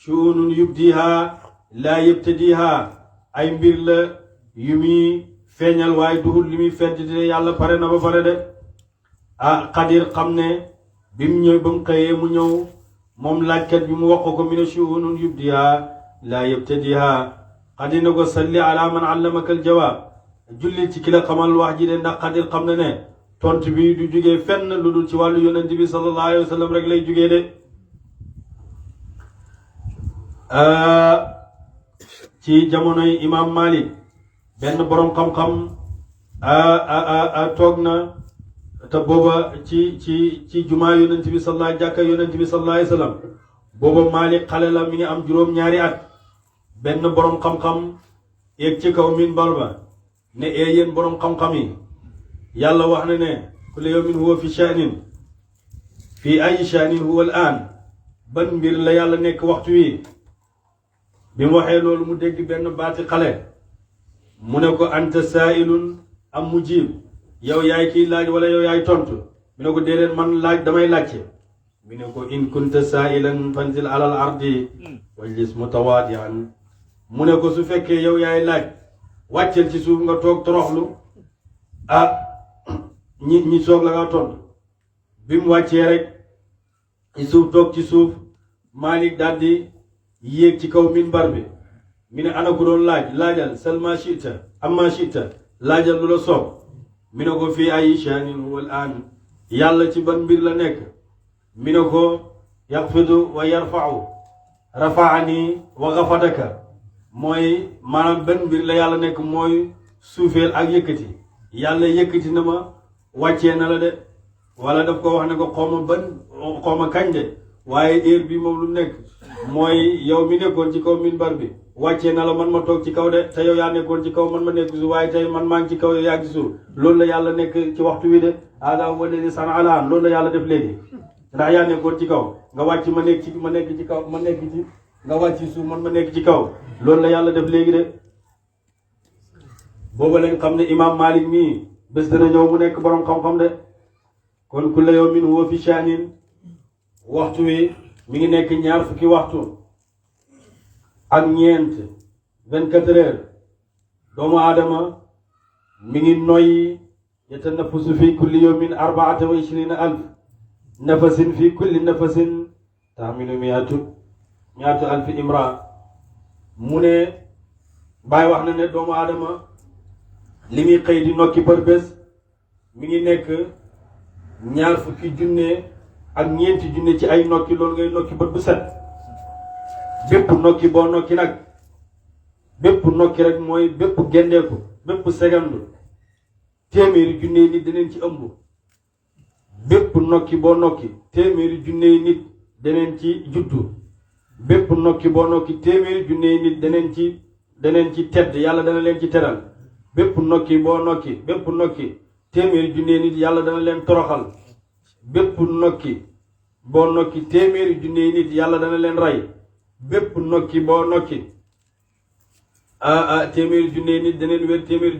shu'unun yubdiha laa yabtadiha ay mbir la yu muy feeñal waaye duhul li muy fenti de yàlla pare na ba pare de Xadir xam ne bi mu ñëw ba mu xëyee mu ñëw moom laajkat bi mu wax ko mi ne shu'unun yubdiha laa yabtadiha Xadir na ko salli ala man allamaka aljawaab jullit ci ki la xamal wax ji de ndax Xadir xam ne tontu bi du jugee fenn lu dul ci wàllu yonent bi sallallahu alayhi wa sallam rek lay jugee de ci jamonoy imam Malik benn borom xam-xam toog na te booba ci jumaa yonent bi sallallahu jàkka yonent bi sallallahu alayhi wa sallam booba Malik xale la mi ngi am juróom-ñaari at benn borom xam-xam yéeg ci kaw minbar ba ne yéen borom xam-xam yi yàlla wax na ne kullu yawmin huwa fi sha'nin fi ay sha'nin huwa al-aan ban mbir la yàlla nekk waxtu wi bi mu waxee loolu mu dégg benn baati xale mu ne ko anta saa'ilun am mujib yow yaay kii laaj wala yow yaay tontu mu ne ko déedéet man damay laajte mu ne ko in kunta saa'ilan fanzil alal ardi wajlis mutawaadi'an mu ne ko su fekkee yow yaay laaj wàccel ci suuf nga toog toroxlu ñi soog la nga tontu bi mu wàccee rek ci suuf toog ci suuf Malik daldi yéeg ci kaw minbar bi mi ne ana ko doon laajal salma shita amma shita laajal lu la soob mi ne ko fii ay sha'nin huwa al-aan yàlla ci ban mbir la nekk mi ne ko yaxfidu wa yarfa'u rafa'ani wa ghafadaka mooy maanaam ban mbir la yàlla nekk mooy suufeel ak yëkkati yàlla yëkkati na ma wàccee na la de wala daf ko wax ne ko xawma kañ de waaye heure bi moom lu nekk mooy yow mi nekkoon ci kaw minbar bi wàccee na la man ma toog ci kaw de te yow yaa nekkoon ci kaw man ma nekk ci suuf waaye tey man maa ngi ci kaw yow yaa ngi ci suuf loolu la yàlla nekk ci waxtu wi de ala walladi san'ala loolu la yàlla def léegi ndax yaa nekkoon ci kaw nga wàcc ma nekk ci kaw nga wàcc ci suuf man ma nekk ci kaw loolu la yàlla def léegi de booba leen xam ne imam Malik mii bés dana ñëw mu nekk borom xam-xam de kon kulla yawmin huwa fi sha'nin waxtu wi mi ngi nekk ñaar fukki waxtu ak ñeent 24 heures doomu aadama mi ngi noyyi yatanaffasu fi kulli yawmin 24,000 nafasin fi kulli nafasin tahmilu mi'atu alfi imra mu ne Baay wax na ne doomu aadama li muy xëy di nokki par bés mi ngi nekk 20 junne ak 4 junne ci ay nokki. loolu ngay nokki bët bu set. bépp nokki boo nokki nag bépp nokki rek mooy bépp gendeeku bépp segandu téeméeri junne yi nit daneen ci ëmb. bépp nokki boo nokki téeméeri junne yi nit daneen ci juddu. bépp nokki boo nokki téeméeri junne yi nit daneen ci tedd, yàlla dana leen ci teral. bépp nokki boo nokki téeméeri junne yi nit yàlla dana leen toroxal. bépp nokki boo nokki téeméeri junne yi nit yàlla dana leen rey. bépp nokki boo nokki téeméeri junne yi nit daneen wér, téeméeri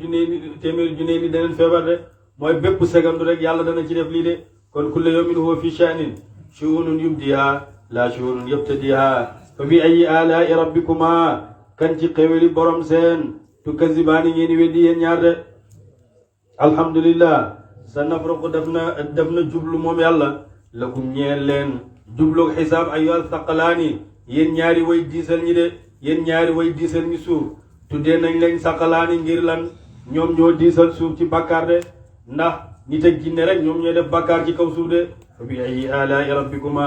junne yi nit daneen feebar de. mooy bépp segandu rek yàlla dana ci def lii de. kon kulla yawmin huwa fi sha'nin shu'unun yubdiha la shu'unun yabtadiha fa bi ayyi ala'i rabbikuma kan ci xeweli borom seen tukazzibaani ngeen weddi yéen ñaar de. alhamdulillah sa nafraqu def na jublu moom yàlla lakum ñeel leen jubloog xisaab ayyuhal saqalaani yéen ñaari way diisal ñi de. yéen ñaari way diisal ñi suuf tuddee nañ leen saqalaani ngir lan ñoom ñoo diisal suuf ci bàkkaar de. ndax nit ak jinne rek ñoom ñooy def bàkkaar ci kaw suuf de. fa bi ayyi alaa'i rabbikuma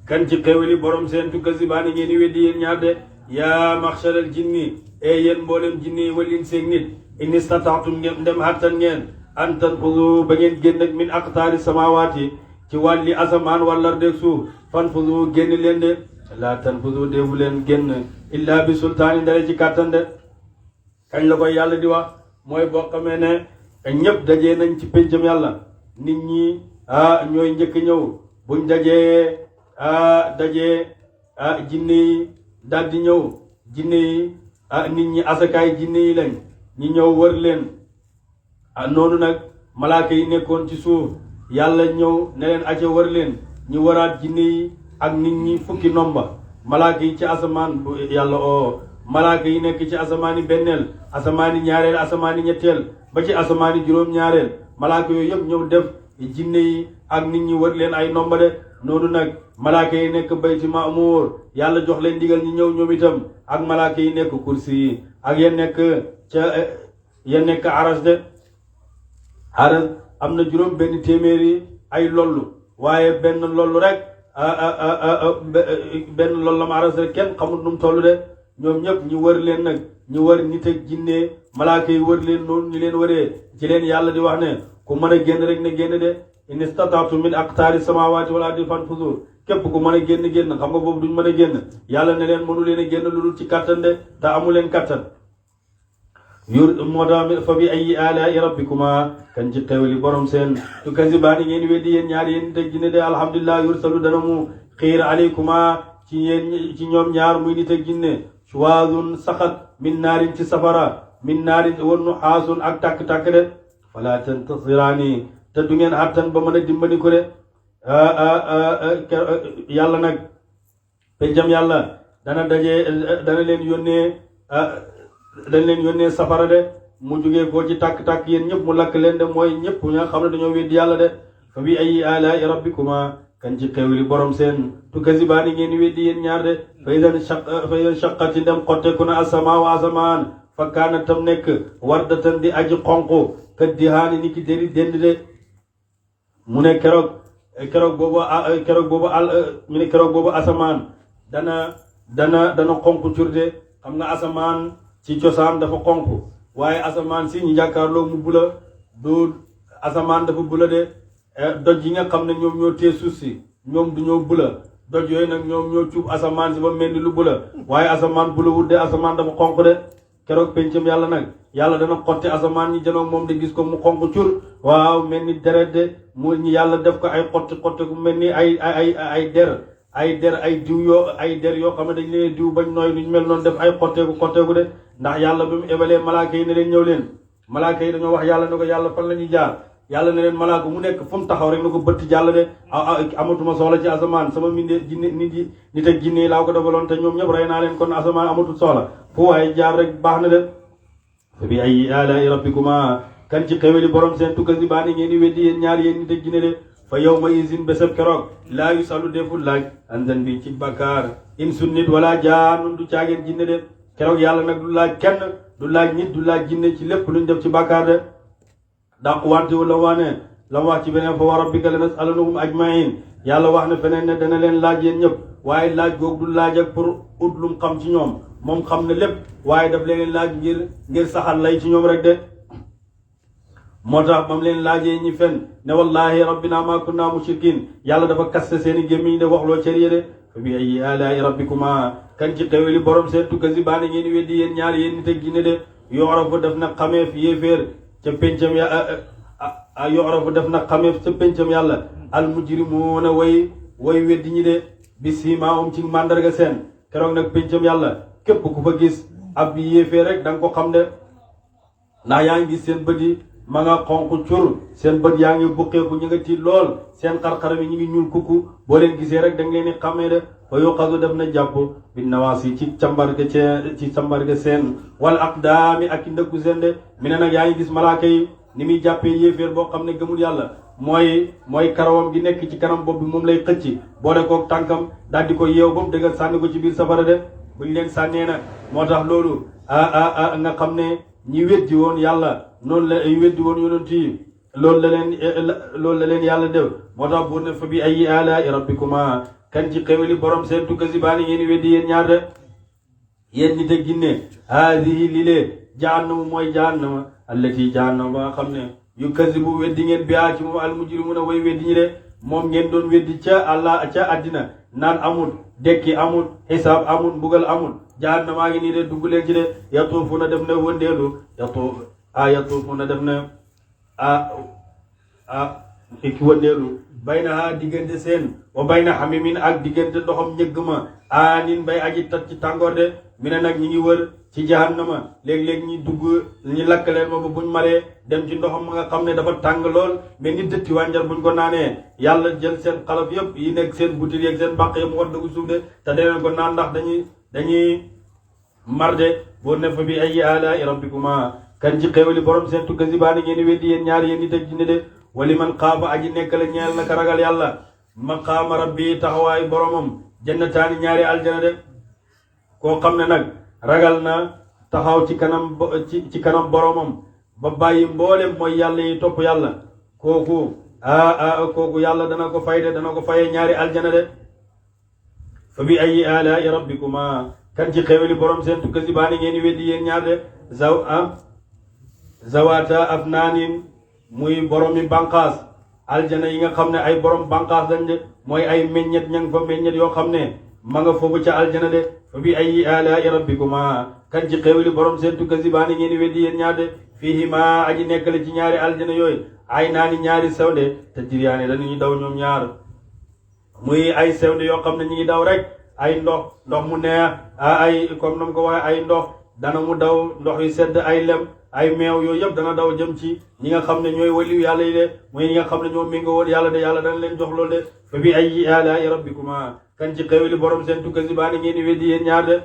kan ci xeweli borom seen tukazzibaani ngeen weddi yéen ñaar de. yaa maxsharal jinni yéen mboolem jinne yi wal insi ak nit in istata'tum ngeen dem hattan ngeen an tanfudu ba ngeen génn ak min aqtaari samawaati ci wàlli asamaan wàllar deg suuf fanfudu génn leen de. laa tanfudu deefu leen génn illaa bi sultaani ndare ci kàttan de. kañ la koy yàlla di wax mooy boo xamee ne ñëpp dajee nañ ci péncam yàlla. nit ñi ñooy njëkk ñëw buñ dajee jinne yi daal di ñëw. jinne yi nit ñi asakaay jinne yi lañ ñi ñëw wër leen. noonu nag malaaka yi nekkoon ci suuf yàlla ñëw ne leen aca wër leen ñi waraat jinne yi ak nit ñi fukki nomba. malaaka yi ci asamaan yàlla malaaka yi nekk ci asamaani benneel asamaani ñaareel asamaani ñetteel ba ci asamaani juróom-ñaareel malaaka yooyu yëpp ñëw def jinne yi ak nit ñi wër leen ay nomba de. noonu nag malaaka yi nekk bayti maamuur yàlla jox leen digal ñi ñëw ñoom itam ak malaaka yi nekk kursi yi ak ya nekk aras de. aras am na juróom benn téeméeri ay lollu waaye benn lollu rek benn lollam aras rek kenn xamul nu mu toll de. ñoom ñëpp ñu wër leen nag ñu wër nit ak jinne malaaka yi wër leen noonu ñu leen wëree ci leen yàlla di wax ne ku mën a génn rek ne génn de. in istata'tum min aqtaari samaawaati wal ardi fanfudu képp ku mën a génn xam nga boobu duñ mën a génn. yàlla ne leen mënu leen a génn lu dul ci kattan de te amu leen kattan. moo tax fa bi ayyi alaa'i rabbikuma kan ci xewli borom seen tukazzibaani ngeen weddi yéen ñaar yéen nit ak jinne de. alhamdulillah yursalu dana mu xiir alaykuma ci ñoom ñaar muy nit ak jinne shuwaazun saxat min naarin ci safara min naarin wa nuxaasun ak tàkk-tàkk de. fala tantasiraani te du ngeen attan ba mën a dimbali ko de. yàlla nag pencam yàlla dana leen yónnee safara de mu jógee koo ci tàkk-tàkk yéen ñëpp mu lakk leen de. mooy ñëpp ña xam ne dañoo weddi yàlla de. fa bi ayyi alaa'i rabbikuma kan ci xewli borom seen tukazzibaani ngeen weddi yéen ñaar de. fa idan shaqqati ndem xotteeku na asamaa wa asamaan fa kaana tam nekk wardatan di aji xonqu ka dihaani ni ki deri dend de. mu ne keroog boobu asamaan dana xonq cur de. xam nga asamaan ci cosaan dafa xonq waaye asamaan si ñu jàkkaarloo mu bula du asamaan dafa bula de. doj yi nga xam ne ñoom ñoo tee suuf si ñoom du ñoo bula doj yooyu nag ñoom ñoo cuub asamaan si ba mel ni lu bula waaye asamaan bula wut de asamaan dafa xonq de. keroog pencam yàlla nag yàlla dana xotti asamaan ñi janoog moom de gis ko mu xonq cur waaw mel ni deret de. mu yàlla def ko ay xotti ku mel ni ay der ay diw ay der yoo xam ne dañ leen diw bañ nooy luñ mel noonu def ay xotteeku de. ndax yàlla bi mu ebalee malaaka yi ne leen ñëw leen malaaka yi dañoo wax yàlla ne ko yàlla fan la ñuy jaar. yàlla ne leen malaaka mu nekk fu mu taxaw rek na ko bëtt jàll de. amatuma soxla ci asamaan sama mindee jinne nit ak jinne yi laa ko defaloon te ñoom ñëpp rey naa leen kon asamaan amatul soxla fu waaye jaar rek baax na de. fa bi ayyi alaa'i rabbikuma kan ci xeweli borom seen tukazzibaani ngeen di weddi yéen ñaar yéen nit ak jinne de. fa yawma izin bésab keroog laa yusalu deful laaj an zanbi ci bakkaar insun nit wala jaanun du caageen jinne de. keroog yàlla nag du laaj kenn du laaj nit du laaj jinne ci lépp luñ def ci bàkkaar de dàq wante wu la waane la wax ci beneen fa wa rabbika lanas'alannahum ajmain yàlla wax na feneen ne dana leen laaj yéen ñëpp waaye laaj googu du laaj ak pour ut lum xam ci ñoom moom xam na lépp waaye daf leen laaj ngir saxal lay ci ñoom rek de moo tax bam leen laajee ñi fen ne wallahi rabbina ma kunna mushrikin yàlla dafa kaste seeni gémmiñ de waxloo cër yi de fa bi ayyi alaa'i rabbikuma kan ci xeweli borom seen tukkazibaani ngeen weddi yéen ñaar yéen nit ak jinne de yorafu def na xameef yéeféer ca péncam yorafu def na xameef ca péncam yàlla al mujrimuuna way weddi ñi de bi siimaahum ci màndarga seen keroog nag péncam yàlla képp ku fa gis ab yéeféer rek da nga ko xam de ndax yaa ngi gis seen bët yi ma nga xonq cur seen bët yaa ngi buqeeku ñu nga tiit lool seen xar-xaram yi ñu ngi ñuul kukku boo leen gisee rek da nga leen di xàmmee de fa yuqazu def na jàpp bi nawaasi ci cambarga seen wal aqdaami ak i ndëggu seen de mi ne nag yaa ngi gis malaaka yi ni muy jàppee yéeféer boo xam ne gëmul yàlla mooy karawam gi nekk ci kanam bopp bi moom lay xëcc boole koog tànkam daal di ko yeew ba mu dëggal sànni ko ci biir safara de buñ leen sànnee nag moo tax loolu nga xam ne ñi weddi woon yàlla noonu la ay weddi woon yonent yi loolu la leen yàlla def moo tax buur ne fa bi ayyi alaa'i rabbikuma kan ci xeweli borom seen tukkazibaani ngeen weddi yéen ñaar de yéen nit ak jinne haadihi lile jahannama mooy jahannama allati jahannama ba nga xam ne yukazzibu weddi ngeen bihaa ci moom almujrimuna way weddi ñi de moom ngeen doon weddi ca àddina naan amul dekki amul xisaab amul mbugal amul jahannamaa ngi nii de dugg leen ci de yatuufuna def na wëndeelu yatuufuna def na ki wëndeelu bayna diggante seen wa bayna hamimin ak diggante ndoxam njëgg ma aanin bay aji tat ci tàngoor de mi ne nag ñi ngi wër ci jahannama léeg-léeg ñi dugg ñi lakk leen ma ba buñ maree dem ci ndoxam ma nga xam ne dafa tàng lool mais ni dëtti wànjar buñ ko naanee yàlla jël seen xalaf yëpp yi nekk seen butil yeeg seen bàq yëpp mu war dugg suuf de te deneen ko naan ndax dañuy marde boo ne fa bi ayyi alaa'i rabbikuma kan ci xéewali borom seen tukkazibaani ngeen weddi yéen ñaar yéen nit ak jinne de wali man xaafa aji nekk la ñeel na ka ragal yàlla maqaama rabbi taxawaay boromam jannataani ñaari aljana de koo xam ne nag ragal na taxaw ci kanam boromam ba bàyyi mboolem mooy yàlla yi topp yàlla kooku yàlla dana ko fay de dana ko fayee ñaari aljana de fa bi ayyi alaa'i rabbikuma kan ci xéewali borom seen tukkazibaani ngeen weddi yéen ñaar de zawata afnaanin muy boromi banqaas aljana yi nga xam ne ay borom banqaas lañ de mooy ay meññet ña nga fa meññet yoo xam ne ma nga foofu ca aljana de fa bi ayyi alaa'i rabbikuma kan ci xéewali borom seen tukkazibaani ngeen weddi yéen ñaar de fiihima aji nekk la ci ñaari aljana yooyu ay naani ñaari sewde tajriyaani dañuy daw ñoom ñaar muy ay sewde yoo xam ne ñu ngi daw rek ay ndox mu neex ay comme nam ko waxee ay ndox dana mu daw ndox yu sedd ay lem ay meew yooyu yëpp dana daw jëm ci ñi nga xam ne ñooy waliyu yàlla yi de mooy ñi nga xam ne ñoo méngoo woon yàlla de yàlla dana leen jox loolu de fa bi ayyi alaa'i rabbikuma kan ci xéewali borom seen tukkazibaani ngeen weddi yéen ñaar de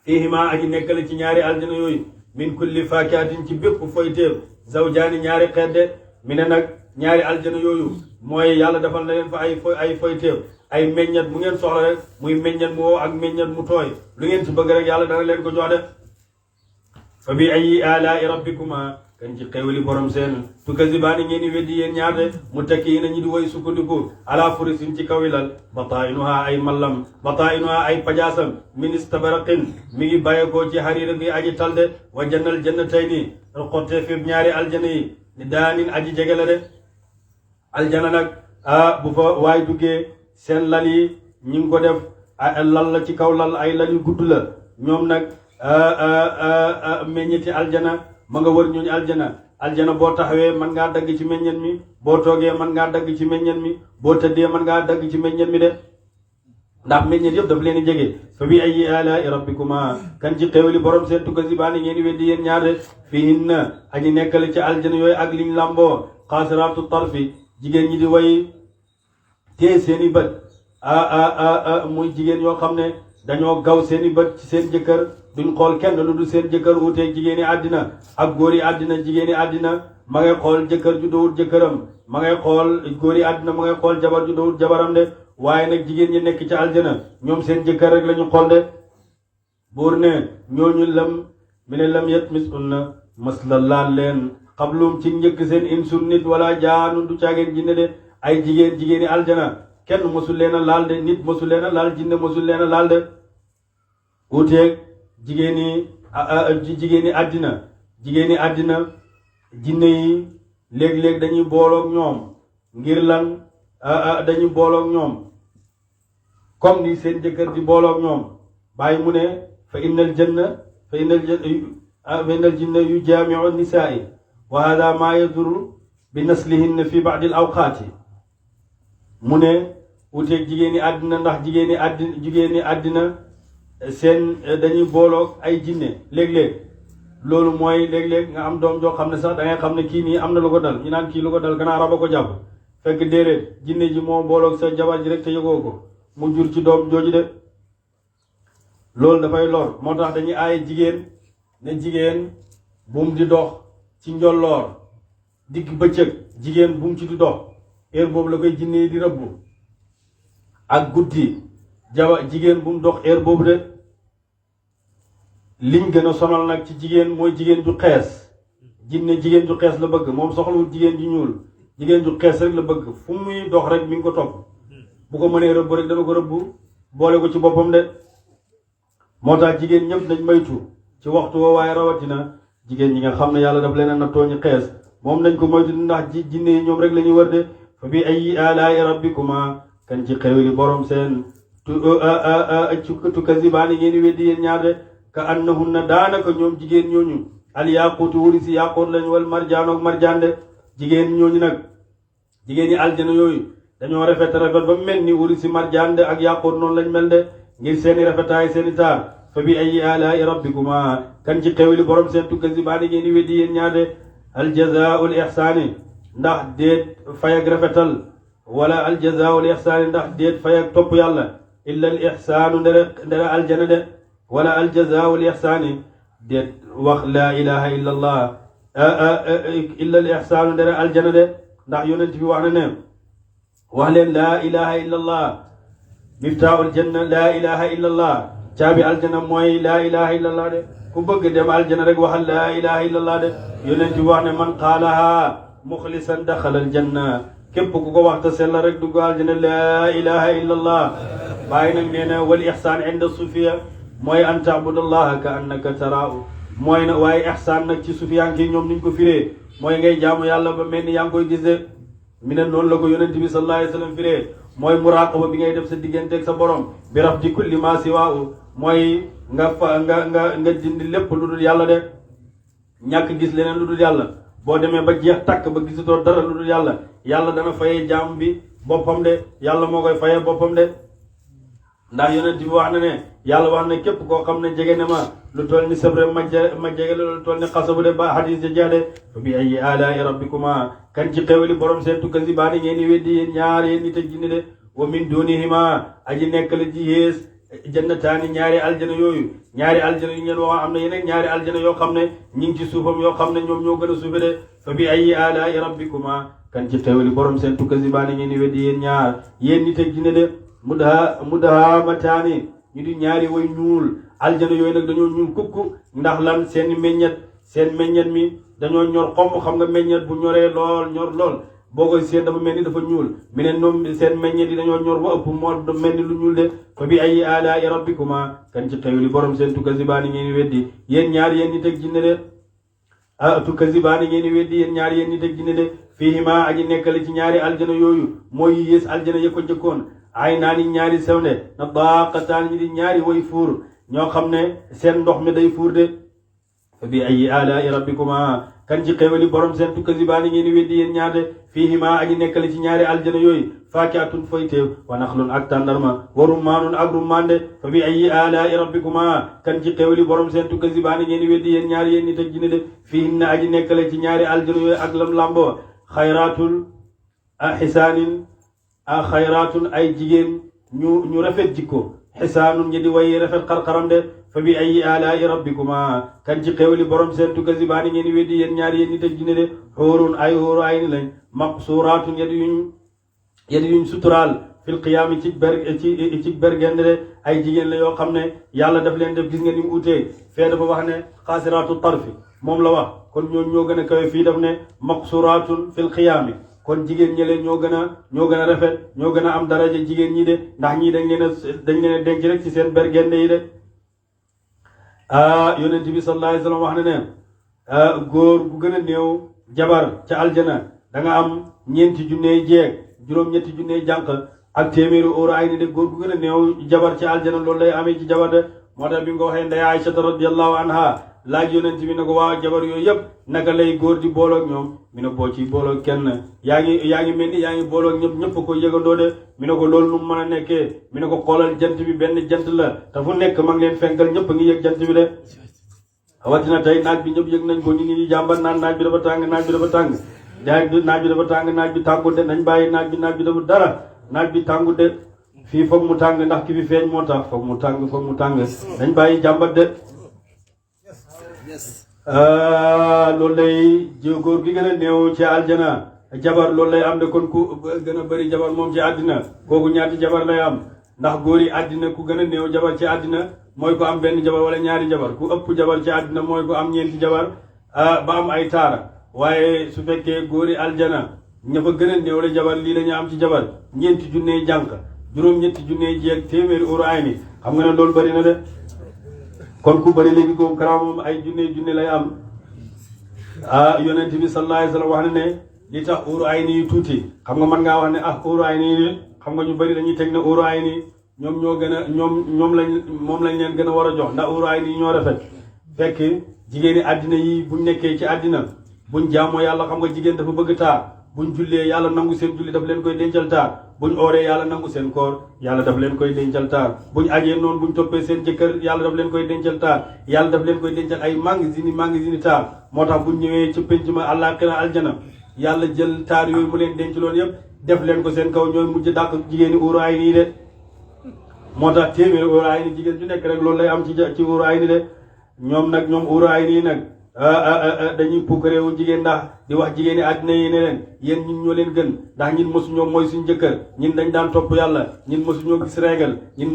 fiihima aji nekkale ci ñaari aljana yooyu min kulli faakihatin ci bépp foyteef zawjaani ñaari xeet de mi ne nag ñaari aljana yooyu mooy yàlla defal na leen fa ay foyteef ay meññat mu ngeen soxla rek muy meññat mu wow ak meññat mu tooy lu ngeen ci bëgg rek yàlla dana leen ko jox de fa bi ayyi alaa'i rabbikuma kan ci xéewali borom seen tukkazibaani ngeen weddi yéen ñaar de muttakiina ñi di woy sukkandiku ala furisin ci kaw lal bataa'inuha ay mallam bataa'inuha ay pajaasam min istabaraqin mi ngi bàyyeekoo ci hariira bi aji talde wa jannal jannatayni xottee fi ñaari aljana yi ni daanin aji jege la de aljana nag bu fa waay duggee seen lal yi ñi ngi ko def lal la ci kaw lal ay lal yu gudd la ñoom nag meññeti aljana ma nga wër ñooñu aljana boo taxawee mën ngaa dagg ci meññet mi boo toogee mën ngaa dagg ci meññet mi boo tëddee mën ngaa dagg ci meññet mi de ndax meññet yëpp daf leen di jege fa bi ayyi alaa'i rabbikuma kan ci xéewali borom seen tukkazibaani ngeen weddi yéen ñaar de fiihinna añi nekkale ci aljana yooyu ak liñ lamboo xaasiraatu tarfi jigéen ñi di way tee seeni bët muy jigéen yoo xam ne dañoo gaw seeni bët ci seen jëkkër duñ xool kenn lu dul seen jëkkër wuuteeg jigéeni àddina ak góori àddina jigéeni àddina ma ngay xool jëkkër ju dowul jëkkëram ma ngay xool góori àddina ma ngay xool jabar ju dowul jabaram de waaye nag jigéen ñi nekk ci aljana ñoom seen jëkkër rek la ñu xool de buur ne ñooñu lam mi ne lam yatmisunna mas la laal leen xablum ci njëkk seen insun nit wala jaanu du caageen jinne de ay jigéeni aljana kenn mosul leen a laal de nit mosul leen a laal jinne mosul leen a laal de uuteeg jigéeni àddina jinne yi léeg-léeg dañuy booloog ñoom ngir lan dañuy booloog ñoom comme ni seen jëkkër di booloog ñoom bàyyi mu ne fa innal jinna yu jaamiu nisaa'i wa hada ma yaduru bi naslihinna fi ba'di al awqaati mu ne wuteeg jigéeni àddina ndax jigéeni àddina seen dañuy booloog ay jinne léeg-léeg loolu mooy léeg-léeg nga am doom joo xam ne sax da ngay xam ne kii nii am na lu ko dal ñu naan kii lu ko dal gannaaw raba ko jàpp fekk déedéet jinne ji moo booloog sa jabar ji rek te yëgoo ko mu jur ci doom jooju de loolu dafay lor moo tax dañuy aaye jigéen bum di dox ci njolloor digg bëccëg jigéen bum ci di dox heure boobu la koy jinne yi di rëbb ak guddi jigéen bum dox heure boobu de liñ gën a sonal nag ci jigéen mooy jigéen ju xees jigéen ju xees la bëgg moom soxlawul jigéen ju ñuul jigéen ju xees rek la bëgg fu muy dox rek mi ngi ko topp bu ko mënee rëbb rek dana ko rëbb boole ko ci boppam de moo tax jigéen ñëpp nañ moytu ci waxtu woo waaye rawatina jigéen ñi nga xam ne yàlla daf leen a nattoo ñu xees moom nañ ko moytu ndax jinne yi ñoom rek la ñuy wër de fa bi ayyi alaa'i rabbikuma kan ci xewli borom seen tukazibaani ngeen weddi yéen ñaar de ka annahunna daanaka ñoom jigéen ñooñu al yaquutu wurisi yaquut lañ wal marjaan ak marjaan de jigéen ñooñu nag jigéen ñi aljana yooyu dañoo rafet ba mel ni wurisi marjaan de ak yaquut noonu lañ mel de ngir seeni rafetaay seeni taar fa bi ayyi alaa'i rabbikuma kan ci xewli borom seen tukazibaani ngeen weddi yéen ñaar de al jazaa'ul ihsaani ndax déet fay ak rafetal wala al jazaa'ul ihsaani ndax déet fay ak topp yàlla illa al ihsaanu ndere aljana de wala al jazaa'ul ihsaani déet wax laa ilaha illa allah illa al ihsaanu ndere aljana de ndax yonent bi wax na ne wax leen laa ilaha illa allah miftaahul janna laa ilaha illa allah caabi aljana mooy laa ilaha illa allah de ku bëgg dem aljana rek waxal laa ilaha illa allah de yonent bi wax ne man qaalaha muxlisan daxala aljanna képp ku ko wax te sell rek dugg aljana laa ilaha illa allah bàyyi nag nee na wal ihsaan inda sufiya mooy an taabudallaha ka annaka taraahu mooy na waaye ihsaan nag ci sufiyanke ñoom niñ ko firee mooy ngay jaamu yàlla ba mel ni yaa ngi koy gis de mi ne noonu la ko yonent bi sallallahu alayhi wa sallam firee mooy muraqaba bi ngay def sa digganteeg sa borom bi rafdi kulli ma siwaahu mooy nga dindi lépp lu dul yàlla de ñàkk gis leneen lu dul yàlla boo demee ba jeex takk ba gisatoo dara lu dul yàlla yàlla dana fayee jaam bi boppam de yàlla moo koy fayee boppam de ndax yonent bi wax na ne yàlla wax na képp koo xam ne jege ne ma lu toll ni sabre ma jege la lu toll ni xasabu de ba hadis ja jeex de fa bi ayyi alaa'i rabbikuma kan ci xewli borom seen tukazibaani ngeen di weddi yéen ñaar yéen nit ak jinne de wa min dunihima aji nekk la ji yées jannataani ñaari aljana yooyu ñaari aljana yu ngeen waxoon am na yeneen ñaari aljana yoo xam ne ñi ngi ci suufam yoo xam ne ñoom ñoo gën a suufe de fa bi ayyi alaa'i rabbikuma kan ci xewli borom seen tukazibaani ngeen di weddi yéen ñaar yéen nit ak jinne de mudahamataani ñu di ñaari way ñuul aljana yooyu nag dañoo ñuul kukku ndax lan seen meññet mi dañoo ñor xomb xam nga meññet bu ñoree lool ñor lool boo koy seen dafa mel ni dafa ñuul mi ne ñoom seen meññet yi dañoo ñor ba ëpp moo mel ni lu ñuul de fa bi ayyi alaa'i rabbikuma kan ci xewli borom seen tukazibaani ngeen weddi yéen ñaar yéen nit ak jinne de tukazibaani ngeen weddi yéen ñaar yéen nit ak jinne de fiihima aji nekkale ci ñaari aljana yooyu mooy yées aljana ya ko njëkkoon ay naa ni ñaari sewnde na daaqataan ñi di ñaari way fuur ñoo xam ne seen ndox mi day fuur de fa bi ayyi alaa'i rabbikuma kan ci xewali borom seen tukazibaani ngeen weddi yéen ñaar de fiihima aji nekkale ci ñaari aljana yooyu faakihatun foyteew wa naxlun ak tàndarma wa rummaanun ak rummaan de fa bi ayyi alaa'i rabbikuma kan ci xewali borom seen tukazibaani ngeen weddi yéen ñaar yéen nit ak jinne de fiihinna aji nekkale ci ñaari aljana yooyu ak lam lamboo xayraatul xisaanin xayraatun ay jigéen ñu rafet jikko xisaanun ñi di way rafet xarxaram de fa bi ayyi alaa'i rabbikuma kan ci xewli borom seen tukazibaani ngeen weddi yéen ñaar yéen nit ak jinne de xuurun ay xuuru ay ni lañ maqsuuraatun yadi yuñ suturaal fil qiyaami ci bergende de ay jigéen la yoo xam ne yàlla daf leen def gis nga ni mu utee fee dafa wax ne xaasiraatu tarfi moom la wax kon ñoo gën a kawe fii daf ne maqsuraatun fil qiyaami kon jigéen ñi leen ñoo gën a rafet ñoo gën a am daraja jigéen ñi de ndax ñii dañ leen a denc rek ci seen bergende yi de yonent bi sallallahu alayhi wa sallam wax na ne góor gu gën a néew jabar ca aljana da nga am ñeenti junney jeeg juróom-ñetti junney jànq ak téeméeri óor ay ni de góor gu gën a néew jabar ca aljana loolu lay amee ci jabar de moo tax bi nga ko waxee ndey Aïchata radiyallahu anha laaj yonent bi ne ko waaw jabar yooyu yëpp naka lay góor di booloog ñoom mi ne boo ci booloog kenn yaa ngi mel ni yaa ngi booloog ñëpp ko yëgandoo de mi ne ko loolu nu mu mën a nekkee mi ne ko xoolal jant bi benn jant la te fu nekk ma ngi leen fenkal ñëpp ngi yëg jant bi de rawatina tey naaj bi ñëpp yëg nañ ko ñu ngi jàmbat naan naaj bi dafa tàng naaj bi dafa tàng naaj bi dafa tàng naaj bi tàngut de nañ bàyyi naaj bi dafa dara naaj bi tàngut de fii foog mu tàng ndax ki fi feeñ moo tax foog mu tàng nañ bàyyi jàmbat de loolu lay góor gi gën a néew ci aljana jabar loolu lay am de kon ku gën a bëri jabar moom ci àddina kooku ñaati jabar lay am ndax góor yi àddina ku gën a néew jabar ci àddina mooy ko am benn jabar wala ñaari jabar ku ëpp jabar ci àddina mooy ko am ñeenti jabar ba am ay taara waaye su fekkee góor yi aljana ña fa gën a néew la jabar lii la ñu am ci jabar ñeenti junney jànq juróom-ñetti junney jeeg téeméeri óor ay ni xam nga ne loolu bëri na de kon ku bëri léegi koom karaam moom ay junne lay am yonent bi sallallahu alayhi wa sallam wax na ne li tax óoru ay nii tuuti xam nga mën ngaa wax ne óoru ay nii xam nga ñu bëri dañuy teg ne óoru ay nii ñoom ñoo gën a moom lañ leen gën a war a jox ndax óoru ay nii ñoo rafet fekk jigéeni àddina yi buñ nekkee ci àddina buñ jaamoo yàlla xam nga jigéen dafa bëgg taar buñ jullee yàlla nangu seen julli daf leen koy dencal taar buñ ooree yàlla nangu seen koor yàlla daf leen koy dencal taar buñ ajee noonu buñ toppee seen jëkkër yàlla daf leen koy dencal taar yàlla daf leen koy dencal ay magasin taar moo tax buñ ñëwee ci penc ma àllaaxira aljana yàlla jël taar yooyu mu leen denc loon yëpp def leen ko seen kaw ñooy mujj dàq jigéeni óoru ay nii de moo tax téeméeri óoru ay nii jigéen ju nekk rek loolu lay am ci óoru ay nii de ñoom óoru ay nii nag dañuy pukkareewu jigéen ndax di wax jigéen yi àddina yi ne leen yéen ñun ñoo leen gën ndax ñun mosuñoo mooy suñu jëkkër ñun dañ daan topp yàlla ñun mosuñoo gis régal ñun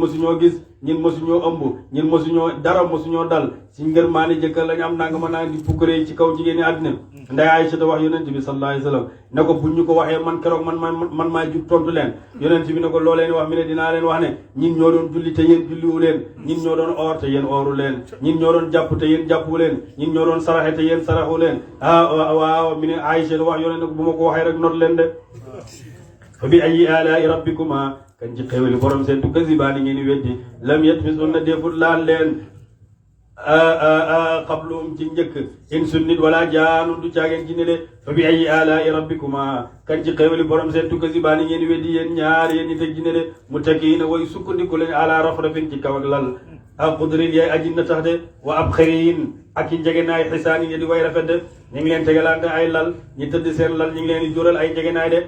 mosuñoo ëmb ñun mosuñoo dara mosuñoo dal si ngërmaani jëkkër lañu am naa nga mën naa di pukkaree ci kaw jigéen yi àddina nday Aïcha da wax yonent bi sallallahu alayhi wa sallam ne ko buñ ñu ko waxee man keroog man maay jug tontu leen yonent bi ne ko loo leen wax mi ne dinaa leen wax ne ñun ñoo doon julli te yéen julliwu leen ñun ñoo doon oor te yéen ooru leen ñun ñoo doon jàpp te yéen jàppu leen ñun ñoo doon saraxe te yéen saraxu leen waaw mi ne Aïcha da wax yonent bu ma ko waxee rek not leen de fa bi ayyi alaa'i rabbikuma kan ci xéwali borom seen du kazibaani ngeen weddi lam yatmisunna defut laal leen qablum ci njëkk insun nit wala jaanu du caageen ci ne de fa bi ayyi alaa'i rabbikuma kan ci xéwali borom seen du kazibaani ngeen weddi yéen ñaar yéen nit ak jinne de muttakiina way sukkandiku leen ala rafrafin ci kaw ak lal ak xudrin yaay aji na tax de wa ab xëriin ak i njegenaay xisaanin ya di way rafet de ñu ngi leen tegalante ay lal ñi tëdd seen lal ñu ngi leen di jural ay njegenaay de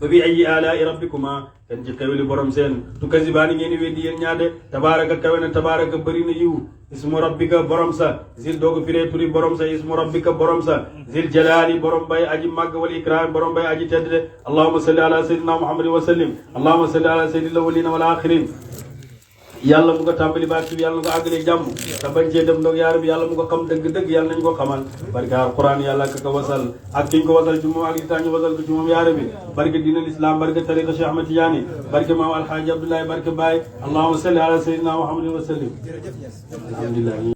fa bi ayyi alaa'i rabbikuma kan ci xewli borom seen tukazzibaani ngeen di weddi yéen ñaar de tabaaraka kawe na tabaaraka bëri na yiw ismu rabbika borom sa zil doogu firee turi borom sa ismu rabbika borom sa zil jalaali borom bay aji màgg wal ikraam borom bay aji tedd de allahumma salli ala sayyidina muhammadin wa sallim allahumma salli ala sayyidil awwalina wal axirin yàlla mu ko tàmbali baat bi yàlla na ko àggale jàmm te bañ cee def ndoog yaar bi yàlla mu ko xam dëgg-dëgg yàlla nañ ko xamal barke alquran yàlla ka ko wasal ak kiñ ko wasal ci moom ak li tax ñu wasal ko ci moom yaare bi barke diinal islam barke tariqa Cheikh Ahmad Tidiane barke maam alhaaji Abdoulaye barke Baye allahumma salli ala sayyidina muhammadin wa sallim alhamdulillah